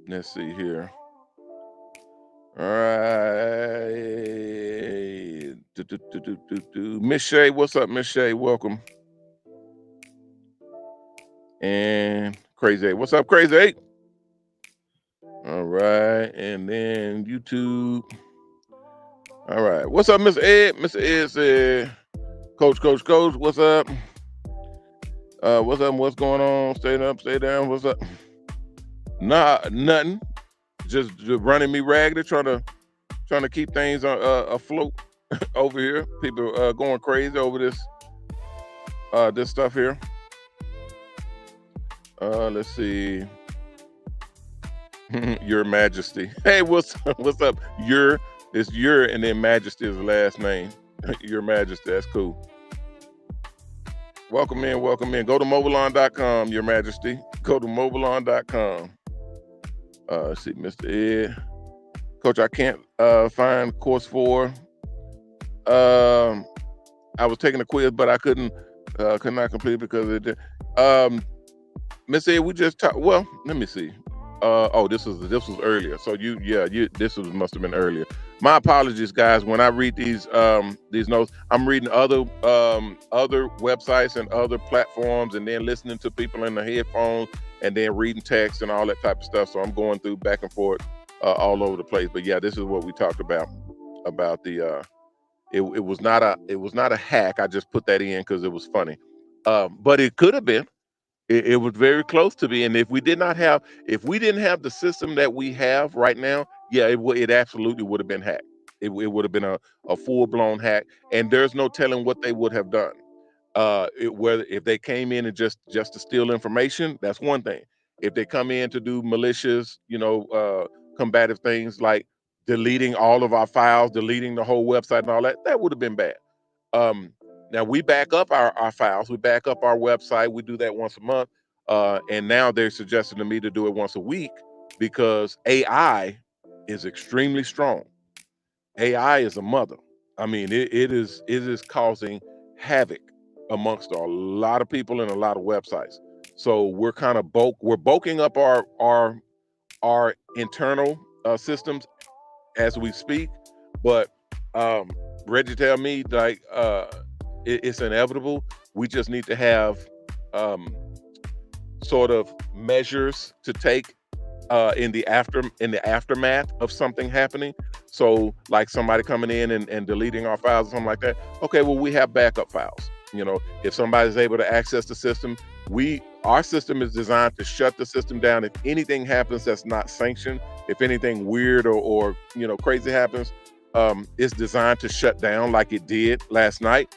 Let's see here. All right. Miss Shay, what's up, Miss Shay? Welcome. And Crazy Eight. What's up, Crazy Eight? All right. And then YouTube. All right. What's up, Mr. Ed? Mr. Ed said, Coach, what's up? What's up? What's going on? Stay up, stay down. What's up? Nah, nothing. Just running me ragged, trying to keep things afloat over here. People going crazy over this stuff here. Let's see. Your Majesty. Hey, what's up? It's your, and then Majesty is the last name. Your Majesty. That's cool. Welcome in. Go to mobilon.com, Your Majesty. Go to mobilon.com. Let's see, Mr. Ed. Coach, I can't find course 4. I was taking a quiz, but I could not complete it because it did. Miss Ed, we just talked. Well, let me see. This was earlier. So this must have been earlier. My apologies, guys. When I read these notes, I'm reading other websites and other platforms, and then listening to people in the headphones, and then reading text and all that type of stuff. So I'm going through back and forth all over the place. But yeah, this is what we talked about the. It was not a hack. I just put that in because it was funny. But it could have been. It was very close to me, and if we didn't have the system that we have right now, yeah, it absolutely would have been hacked. It would have been a full blown hack, and there's no telling what they would have done. Whether if they came in and just to steal information, that's one thing. If they come in to do malicious, combative things like deleting all of our files, deleting the whole website and all that, that would have been bad. Now we back up our files, we back up our website, we do that once a month. And now they're suggesting to me to do it once a week because AI is extremely strong. AI is a mother. I mean, it is causing havoc amongst a lot of people and a lot of websites. So we're kind of bulking up our internal systems as we speak. But Reggie tell me like it's inevitable. We just need to have sort of measures to take in the aftermath of something happening. So like somebody coming in and deleting our files or something like that. Okay, well, we have backup files. If somebody's able to access the system, our system is designed to shut the system down if anything happens that's not sanctioned. If anything weird or crazy happens, it's designed to shut down like it did last night,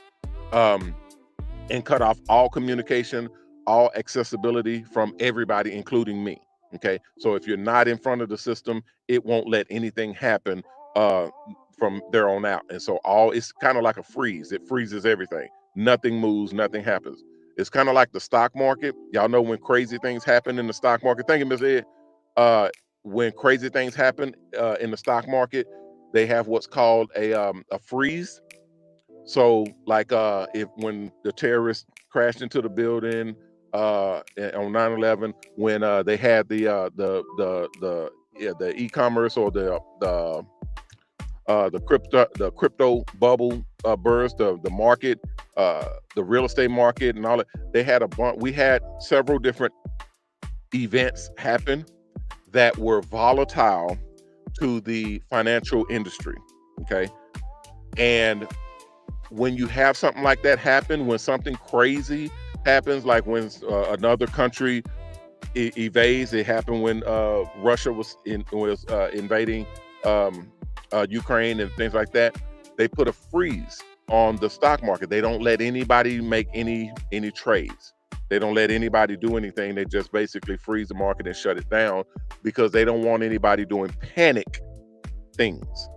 and cut off all communication, all accessibility from everybody, including me. Okay, so if you're not in front of the system, it won't let anything happen from there on out. And so it's kind of like a freeze. It freezes everything. Nothing moves, nothing happens. It's kind of like the stock market. Y'all know when crazy things happen in the stock market. Thank you, Ms. Ed. When crazy things happen in the stock market, they have what's called a freeze. So like when the terrorists crashed into the building on 9/11, when they had the e-commerce or the crypto bubble burst, the market, the real estate market and all that, they had we had several different events happen that were volatile to the financial industry. Okay. And when you have something like that happen, when something crazy happens, like when another country evades, it happened when Russia was invading um, Ukraine and things like that. They put a freeze on the stock market. They don't let anybody make any trades. They don't let anybody do anything. They just basically freeze the market and shut it down because they don't want anybody doing panic things.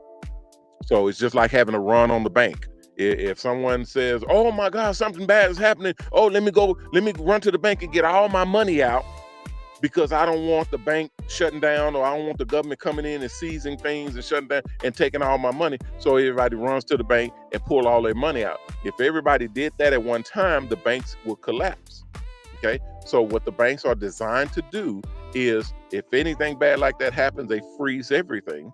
So it's just like having a run on the bank. If someone says, "Oh my God, something bad is happening," oh, let me run to the bank and get all my money out because I don't want the bank shutting down, or I don't want the government coming in and seizing things and shutting down and taking all my money. So everybody runs to the bank and pull all their money out. If everybody did that at one time, the banks would collapse. Okay. So what the banks are designed to do is, if anything bad like that happens, they freeze everything.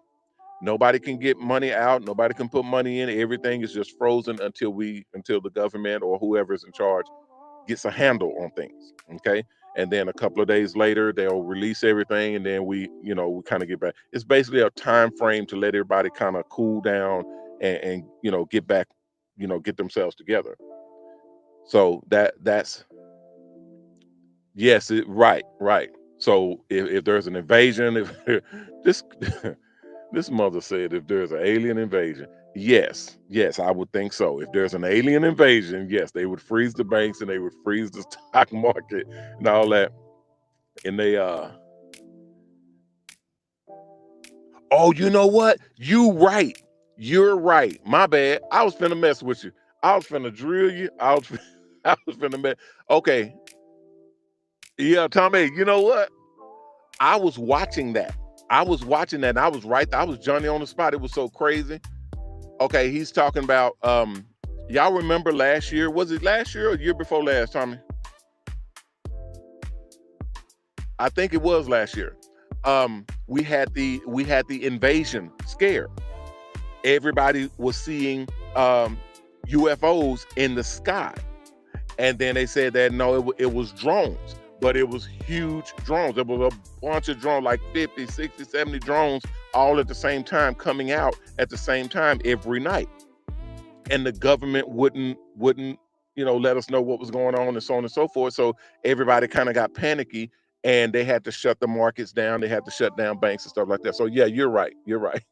Nobody can get money out. Nobody can put money in. Everything is just frozen until the government or whoever is in charge gets a handle on things. Okay. And then a couple of days later, they'll release everything, and then we kind of get back. It's basically a time frame to let everybody kind of cool down and get back, get themselves together. So that's yes, right, right. So if there's an invasion, if this this mother said if there's an alien invasion, yes, yes, I would think so. If there's an alien invasion, yes, they would freeze the banks and they would freeze the stock market and all that. And they oh, you know what? You right. You're right. My bad. I was finna mess with you. I was finna drill you. I was finna mess. Okay. Yeah, Tommy, you know what? I was watching that. I was watching that and I was right there. I was Johnny on the spot. It was so crazy. Okay, he's talking about y'all remember last year? Was it last year or the year before last, Tommy? I think it was last year. We had the invasion scare. Everybody was seeing UFOs in the sky. And then they said that no, it was drones, but it was huge drones. There was a bunch of drones, like 50, 60, 70 drones all at the same time coming out at the same time every night. And the government wouldn't let us know what was going on and so on and so forth. So everybody kind of got panicky and they had to shut the markets down. They had to shut down banks and stuff like that. So yeah, you're right. You're right.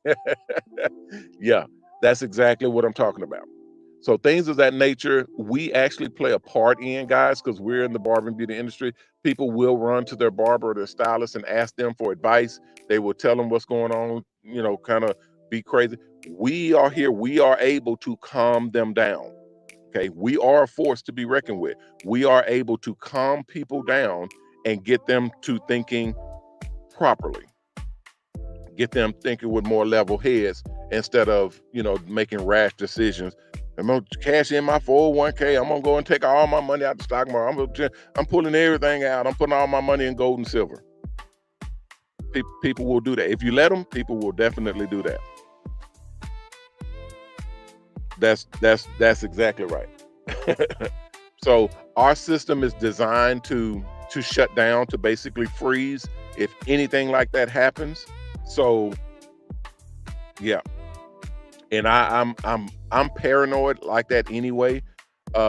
Yeah, that's exactly what I'm talking about. So things of that nature, we actually play a part in, guys, because we're in the barber and beauty industry. People will run to their barber or their stylist and ask them for advice. They will tell them what's going on, kind of be crazy. We are here. We are able to calm them down. Okay. We are a force to be reckoned with. We are able to calm people down and get them to thinking properly, get them thinking with more level heads instead of making rash decisions. I'm gonna cash in my 401k. I'm gonna go and take all my money out the stock market. I'm pulling everything out. I'm putting all my money in gold and silver. People will do that if you let them. People will definitely do that. That's exactly right. So our system is designed to shut down, to basically freeze if anything like that happens. So yeah, and I'm paranoid like that anyway,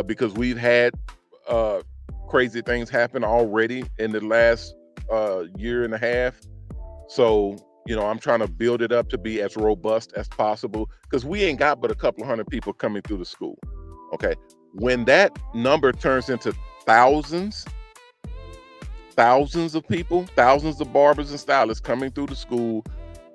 because we've had uh, crazy things happen already in the last year and a half. So I'm trying to build it up to be as robust as possible because we ain't got but a couple of hundred people coming through the school. Okay, when that number turns into thousands, thousands of people, thousands of barbers and stylists coming through the school,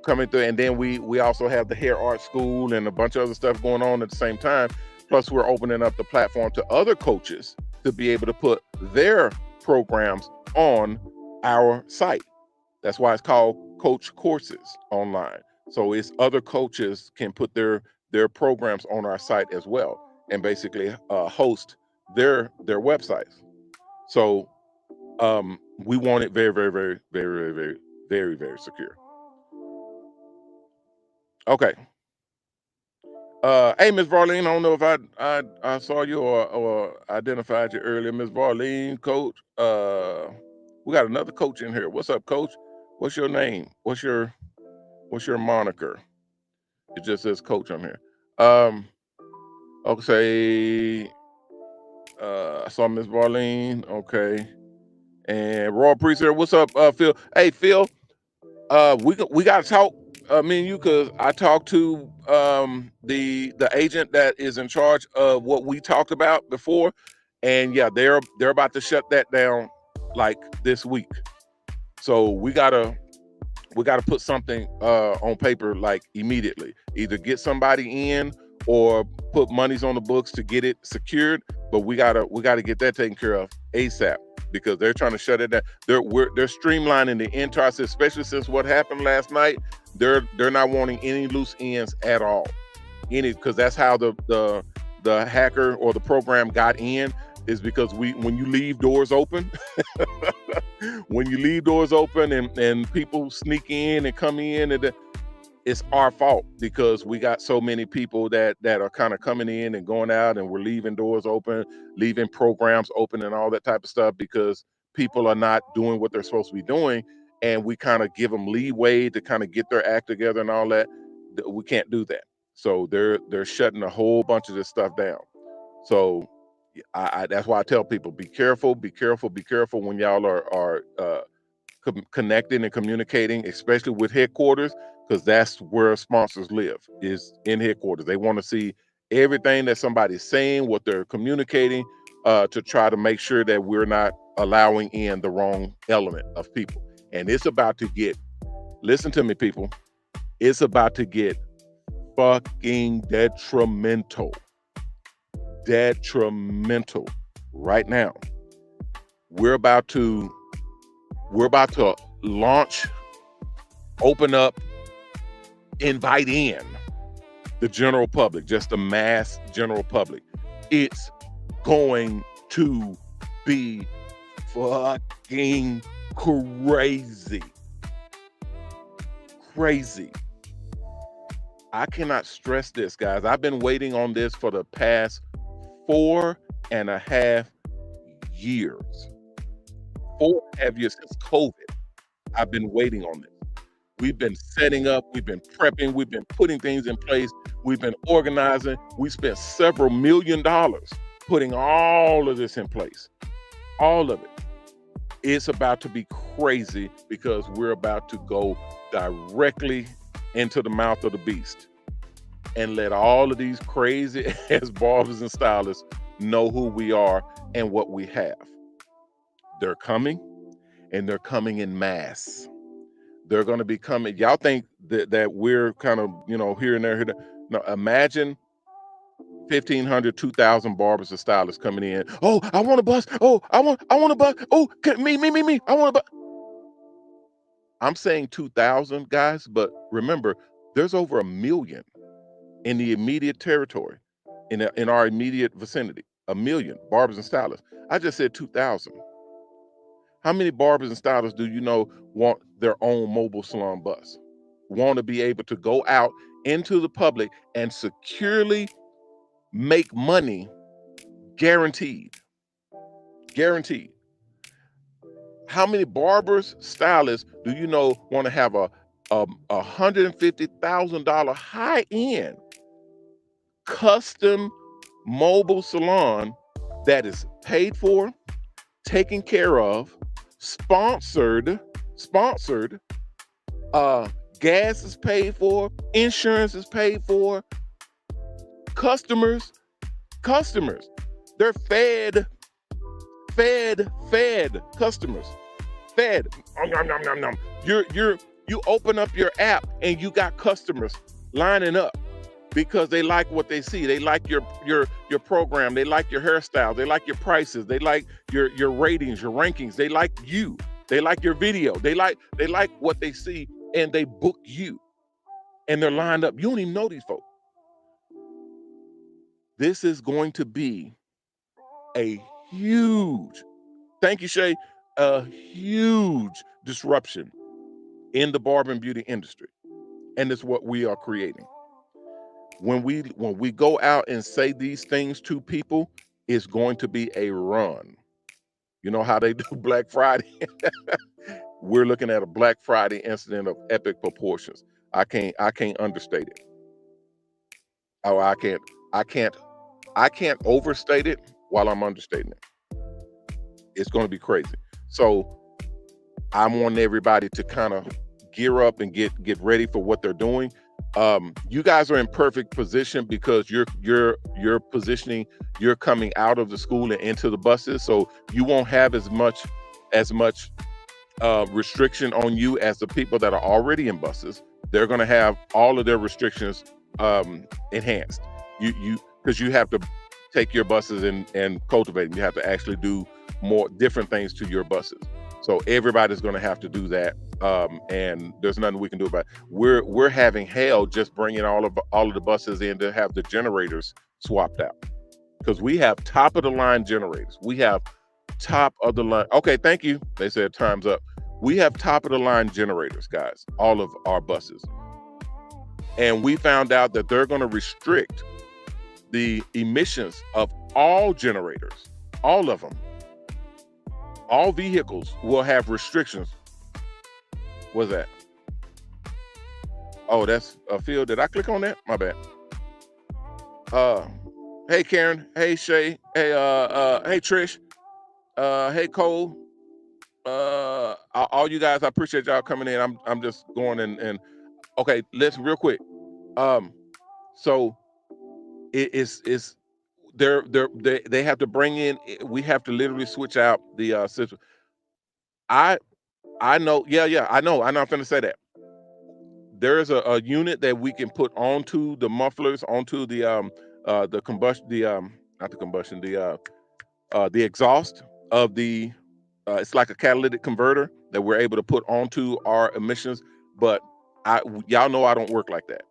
coming through, and then we also have the hair art school and a bunch of other stuff going on at the same time. Plus, we're opening up the platform to other coaches to be able to put their programs on our site. That's why it's called Coach Courses Online. So it's other coaches can put their programs on our site as well, and basically host their websites. So we want it very, very, very, very, very, very, very, very secure. Okay. Hey, Miss Varlene, I don't know if I saw you or identified you earlier, Miss Varlene, Coach. We got another coach in here. What's up, Coach? What's your name? What's your moniker? It just says coach on here. Um, okay. I saw Miss Marlene. Okay. And Royal Priest here. What's up, Phil? Hey, Phil. We got to talk. Me and you, because I talked to the agent that is in charge of what we talked about before, and yeah, they're about to shut that down like this week. So we gotta put something on paper like immediately. Either get somebody in or put monies on the books to get it secured. But we gotta get that taken care of ASAP because they're trying to shut it down. They're streamlining the entire system, especially since what happened last night. They're not wanting any loose ends at all. Any because that's how the hacker or the program got in is because when you leave doors open when you leave doors open and people sneak in and come in and it's our fault because we got so many people that are kind of coming in and going out and we're leaving doors open, leaving programs open and all that type of stuff because people are not doing what they're supposed to be doing, and we kind of give them leeway to kind of get their act together and all that. We can't do that. So they're shutting a whole bunch of this stuff down. So that's why I tell people be careful, be careful, be careful when y'all are connecting and communicating, especially with headquarters, because that's where sponsors live, is in headquarters. They want to see everything that somebody's saying, what they're communicating, to try to make sure that we're not allowing in the wrong element of people. And it's about to get, listen to me, people, it's about to get fucking detrimental. Detrimental right now. We're about to launch, open up, invite in the general public, just the mass general public. It's going to be fucking crazy. Crazy. I cannot stress this, guys. I've been waiting on this for the past 4.5 years. 4.5 years since COVID. I've been waiting on this. We've been setting up, we've been prepping, we've been putting things in place, we've been organizing. We spent several $million putting all of this in place. All of it. It's about to be crazy because we're about to go directly into the mouth of the beast and let all of these crazy ass barbers and stylists know who we are and what we have. They're coming, and they're coming in mass. They're going to be coming. Y'all think that we're kind of, here and there, here. No, imagine 1,500, 2,000 barbers and stylists coming in. Oh, I want a bus. Oh, I want a bus. Oh, me. I want a bus. I'm saying 2,000 guys, but remember, there's over 1 million in the immediate territory, in our immediate vicinity. 1 million barbers and stylists. I just said 2,000. How many barbers and stylists do you know want their own mobile salon bus? Want to be able to go out into the public and securely make money, guaranteed. Guaranteed. How many barbers, stylists do you know want to have a $150,000 high-end custom mobile salon that is paid for, taken care of, sponsored, gas is paid for, insurance is paid for, customers, they're fed customers, fed. Nom, nom, nom, nom. You open up your app and you got customers lining up because they like what they see. They like your program. They like your hairstyle. They like your prices. They like your ratings, your rankings. They like you. They like your video. They like what they see, and they book you. And they're lined up. You don't even know these folks. This is going to be a huge, thank you, Shay, a huge disruption in the barber and beauty industry. And it's what we are creating. When we go out and say these things to people, it's going to be a run. You know how they do Black Friday? We're looking at a Black Friday incident of epic proportions. I can't understate it. Oh, I can't, I can't overstate it while I'm understating it. It's going to be crazy. So I want everybody to kind of gear up and get ready for what they're doing. You guys are in perfect position because you're positioning, you're coming out of the school and into the buses, so you won't have as much restriction on you as the people that are already in buses. They're going to have all of their restrictions enhanced. You because you have to take your buses and cultivate them. You have to actually do more different things to your buses. So everybody's going to have to do that, and there's nothing we can do about it. We're having hell just bringing all of the buses in to have the generators swapped out because we have top of the line generators. We have top of the line. Okay, thank you. They said time's up. We have top of the line generators, guys, all of our buses. And we found out that they're going to restrict the emissions of all generators, all of them. All vehicles will have restrictions. What's that? Oh, that's a field. Did I click on that? My bad. Hey Karen. Hey Shay. Hey Trish. Hey Cole. All you guys, I appreciate y'all coming in. I'm just going and okay, let's real quick. So it's they have to bring in. We have to literally switch out the system. I I know. Yeah. I know. I'm finna say that. There's a unit that we can put onto the mufflers, onto the combustion, not the combustion, the exhaust of the it's like a catalytic converter that we're able to put onto our emissions. But y'all know I don't work like that.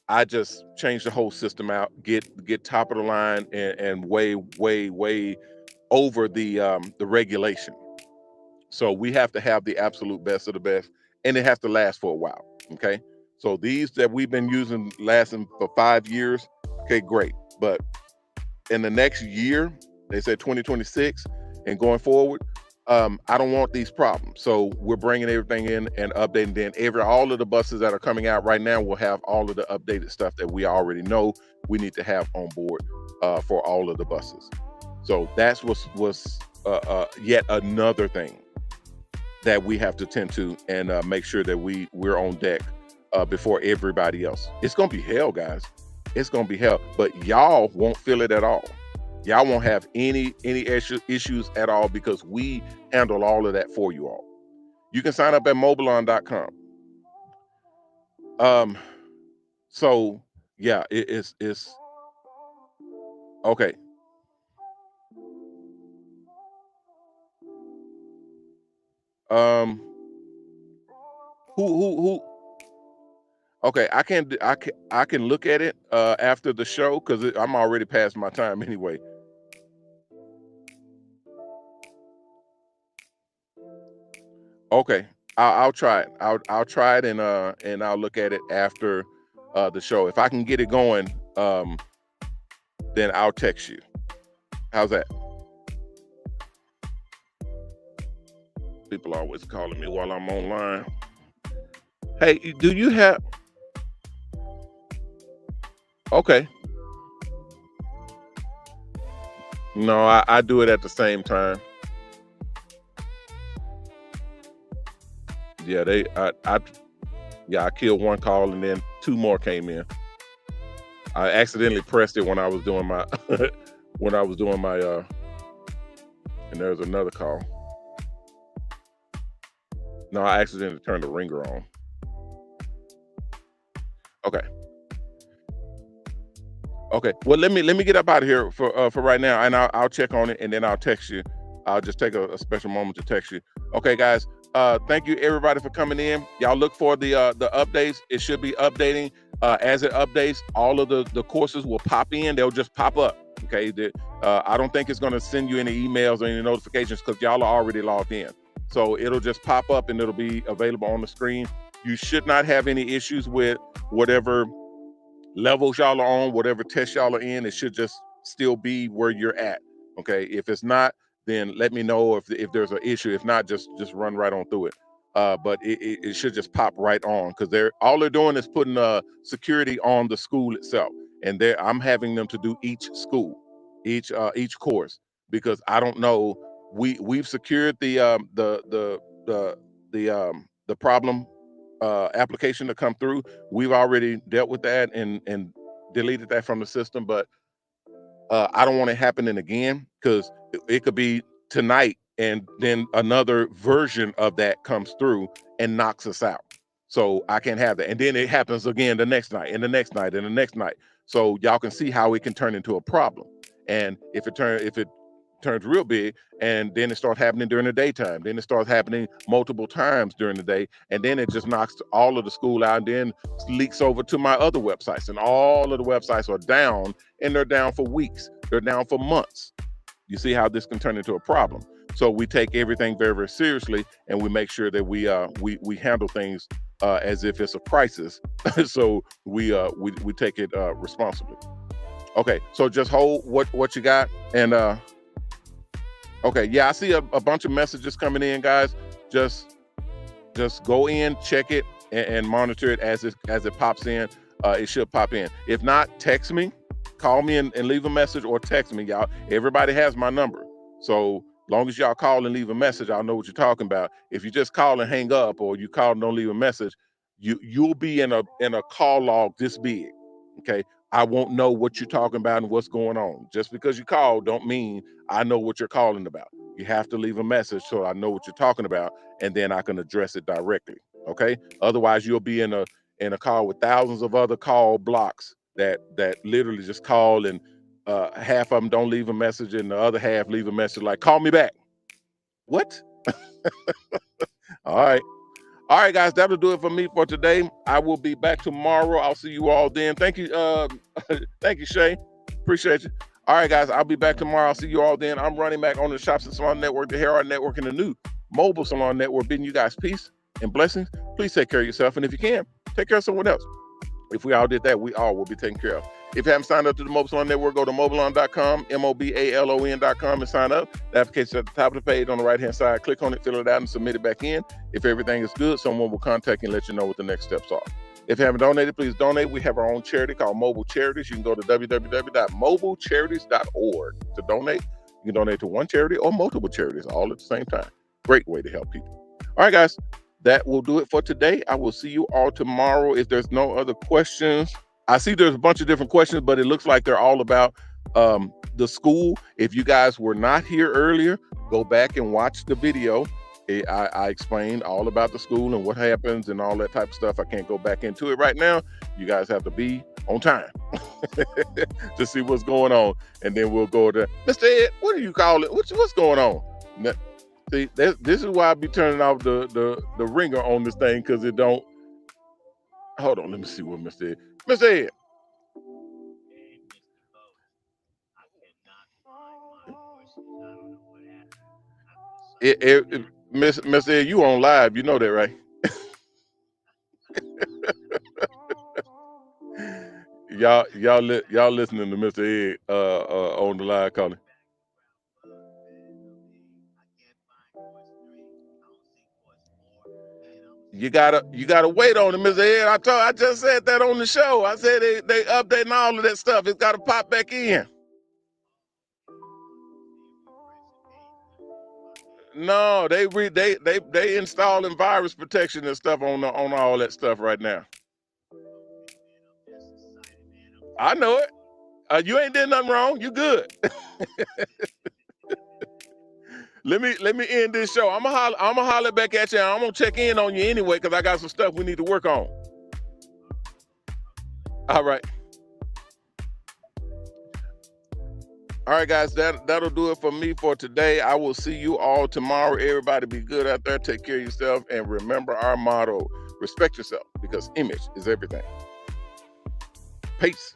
I just change the whole system out, get top of the line and way over the regulation. So we have to have the absolute best of the best, and it has to last for a while. Okay. So these that we've been using lasting for 5 years, okay, great. But in the next year, they said 2026 and going forward, I don't want these problems. So we're bringing everything in and updating. Then all of the buses that are coming out right now will have all of the updated stuff that we already know we need to have on board for all of the buses. So that's was yet another thing that we have to tend to and make sure that we're on deck before everybody else. It's gonna be hell, guys. It's gonna be hell, but y'all won't feel it at all. Y'all won't have any issues at all because we handle all of that for you all. You can sign up at mobilon.com. So yeah, it's okay. Um, who? Okay, I can look at it after the show because I'm already past my time anyway. Okay, I'll try it. I'll try it and I'll look at it after the show. If I can get it going, then I'll text you. How's that? People always calling me while I'm online. Hey, do you have? Okay. No, I do it at the same time. Yeah, I killed one call and then two more came in. I accidentally pressed it when I was doing my when I was doing my and there's another call. No, I accidentally turned the ringer on. Okay. Okay. Well, let me get up out of here for right now, and I'll check on it, and then I'll text you. I'll just take a special moment to text you. Okay, guys. Thank you everybody for coming in. Y'all look for the updates. It should be updating as it updates. All of the courses will pop in. They'll just pop up. Okay. I don't think it's going to send you any emails or any notifications because y'all are already logged in. So it'll just pop up and it'll be available on the screen. You should not have any issues with whatever levels y'all are on, whatever test y'all are in. It should just still be where you're at. Okay. If it's not, then let me know if there's an issue. If not, just run right on through it. But it should just pop right on because they're doing is putting security on the school itself. and I'm having them to do each school, each course, because I don't know. We've secured the problem application to come through. We've already dealt with that and deleted that from the system, but I don't want it happening again, because it could be tonight and then another version of that comes through and knocks us out. So I can't have that. And then it happens again the next night and the next night and the next night. So y'all can see how it can turn into a problem. And if it turns real big, and then it starts happening during the daytime, then it starts happening multiple times during the day, and then it just knocks all of the school out, and then leaks over to my other websites, and all of the websites are down, and they're down for weeks, they're down for months. You see how this can turn into a problem. So we take everything very, very seriously, and we make sure that we handle things as if it's a crisis. So we take it responsibly. Okay, so just hold what you got, and okay, yeah, I see a bunch of messages coming in, guys. Just go in, check it, and monitor it as it pops in. It should pop in. If not, text me, call me and leave a message, or text me, y'all. Everybody has my number. So long as y'all call and leave a message, I'll know what you're talking about. If you just call and hang up, or you call and don't leave a message, you'll be in a call log this big. Okay. I won't know what you're talking about and what's going on. Just because you call don't mean I know what you're calling about. You have to leave a message so I know what you're talking about, and then I can address it directly. Okay. Otherwise, you'll be in a call with thousands of other call blocks that literally just call, and half of them don't leave a message, and the other half leave a message like, call me back. What? All right. All right, guys, that'll do it for me for today. I will be back tomorrow. I'll see you all then. Thank you. Thank you, Shay. Appreciate you. All right, guys, I'll be back tomorrow. I'll see you all then. I'm running back on the Shops and Salon Network, the Hair Art Network, and the new Mobile Salon Network, bidding you guys peace and blessings. Please take care of yourself. And if you can, take care of someone else. If we all did that, we all will be taken care of. If you haven't signed up to the Mobile Salon Network, go to mobilon.com, mobalon.com, and sign up. The application's at the top of the page on the right-hand side. Click on it, fill it out, and submit it back in. If everything is good, someone will contact you and let you know what the next steps are. If you haven't donated, please donate. We have our own charity called Mobile Charities. You can go to www.mobilecharities.org to donate. You can donate to one charity or multiple charities all at the same time. Great way to help people. All right, guys, that will do it for today. I will see you all tomorrow. If there's no other questions, I see there's a bunch of different questions, but it looks like they're all about the school. If you guys were not here earlier, go back and watch the video. I explained all about the school and what happens and all that type of stuff. I can't go back into it right now. You guys have to be on time to see what's going on. And then we'll go to Mr. Ed, what do you call it? What's going on? Now, see, this is why I be turning off the ringer on this thing, because it don't. Hold on, let me see what Mr. Ed. Mr. Ed. Mr. Ed, you on live, you know that, right? y'all listening to Mr. Ed on the live calling. You gotta wait on it, Mr. Ed. I just said that on the show. I said they updating all of that stuff. It's gotta pop back in. No, they installing virus protection and stuff on all that stuff right now. I know it. You ain't did nothing wrong. You good. Let me end this show. I'm gonna holler back at you. I'm gonna check in on you anyway, because I got some stuff we need to work on. All right. All right, guys, that'll do it for me for today. I will see you all tomorrow. Everybody be good out there. Take care of yourself. And remember our motto, respect yourself, because image is everything. Peace.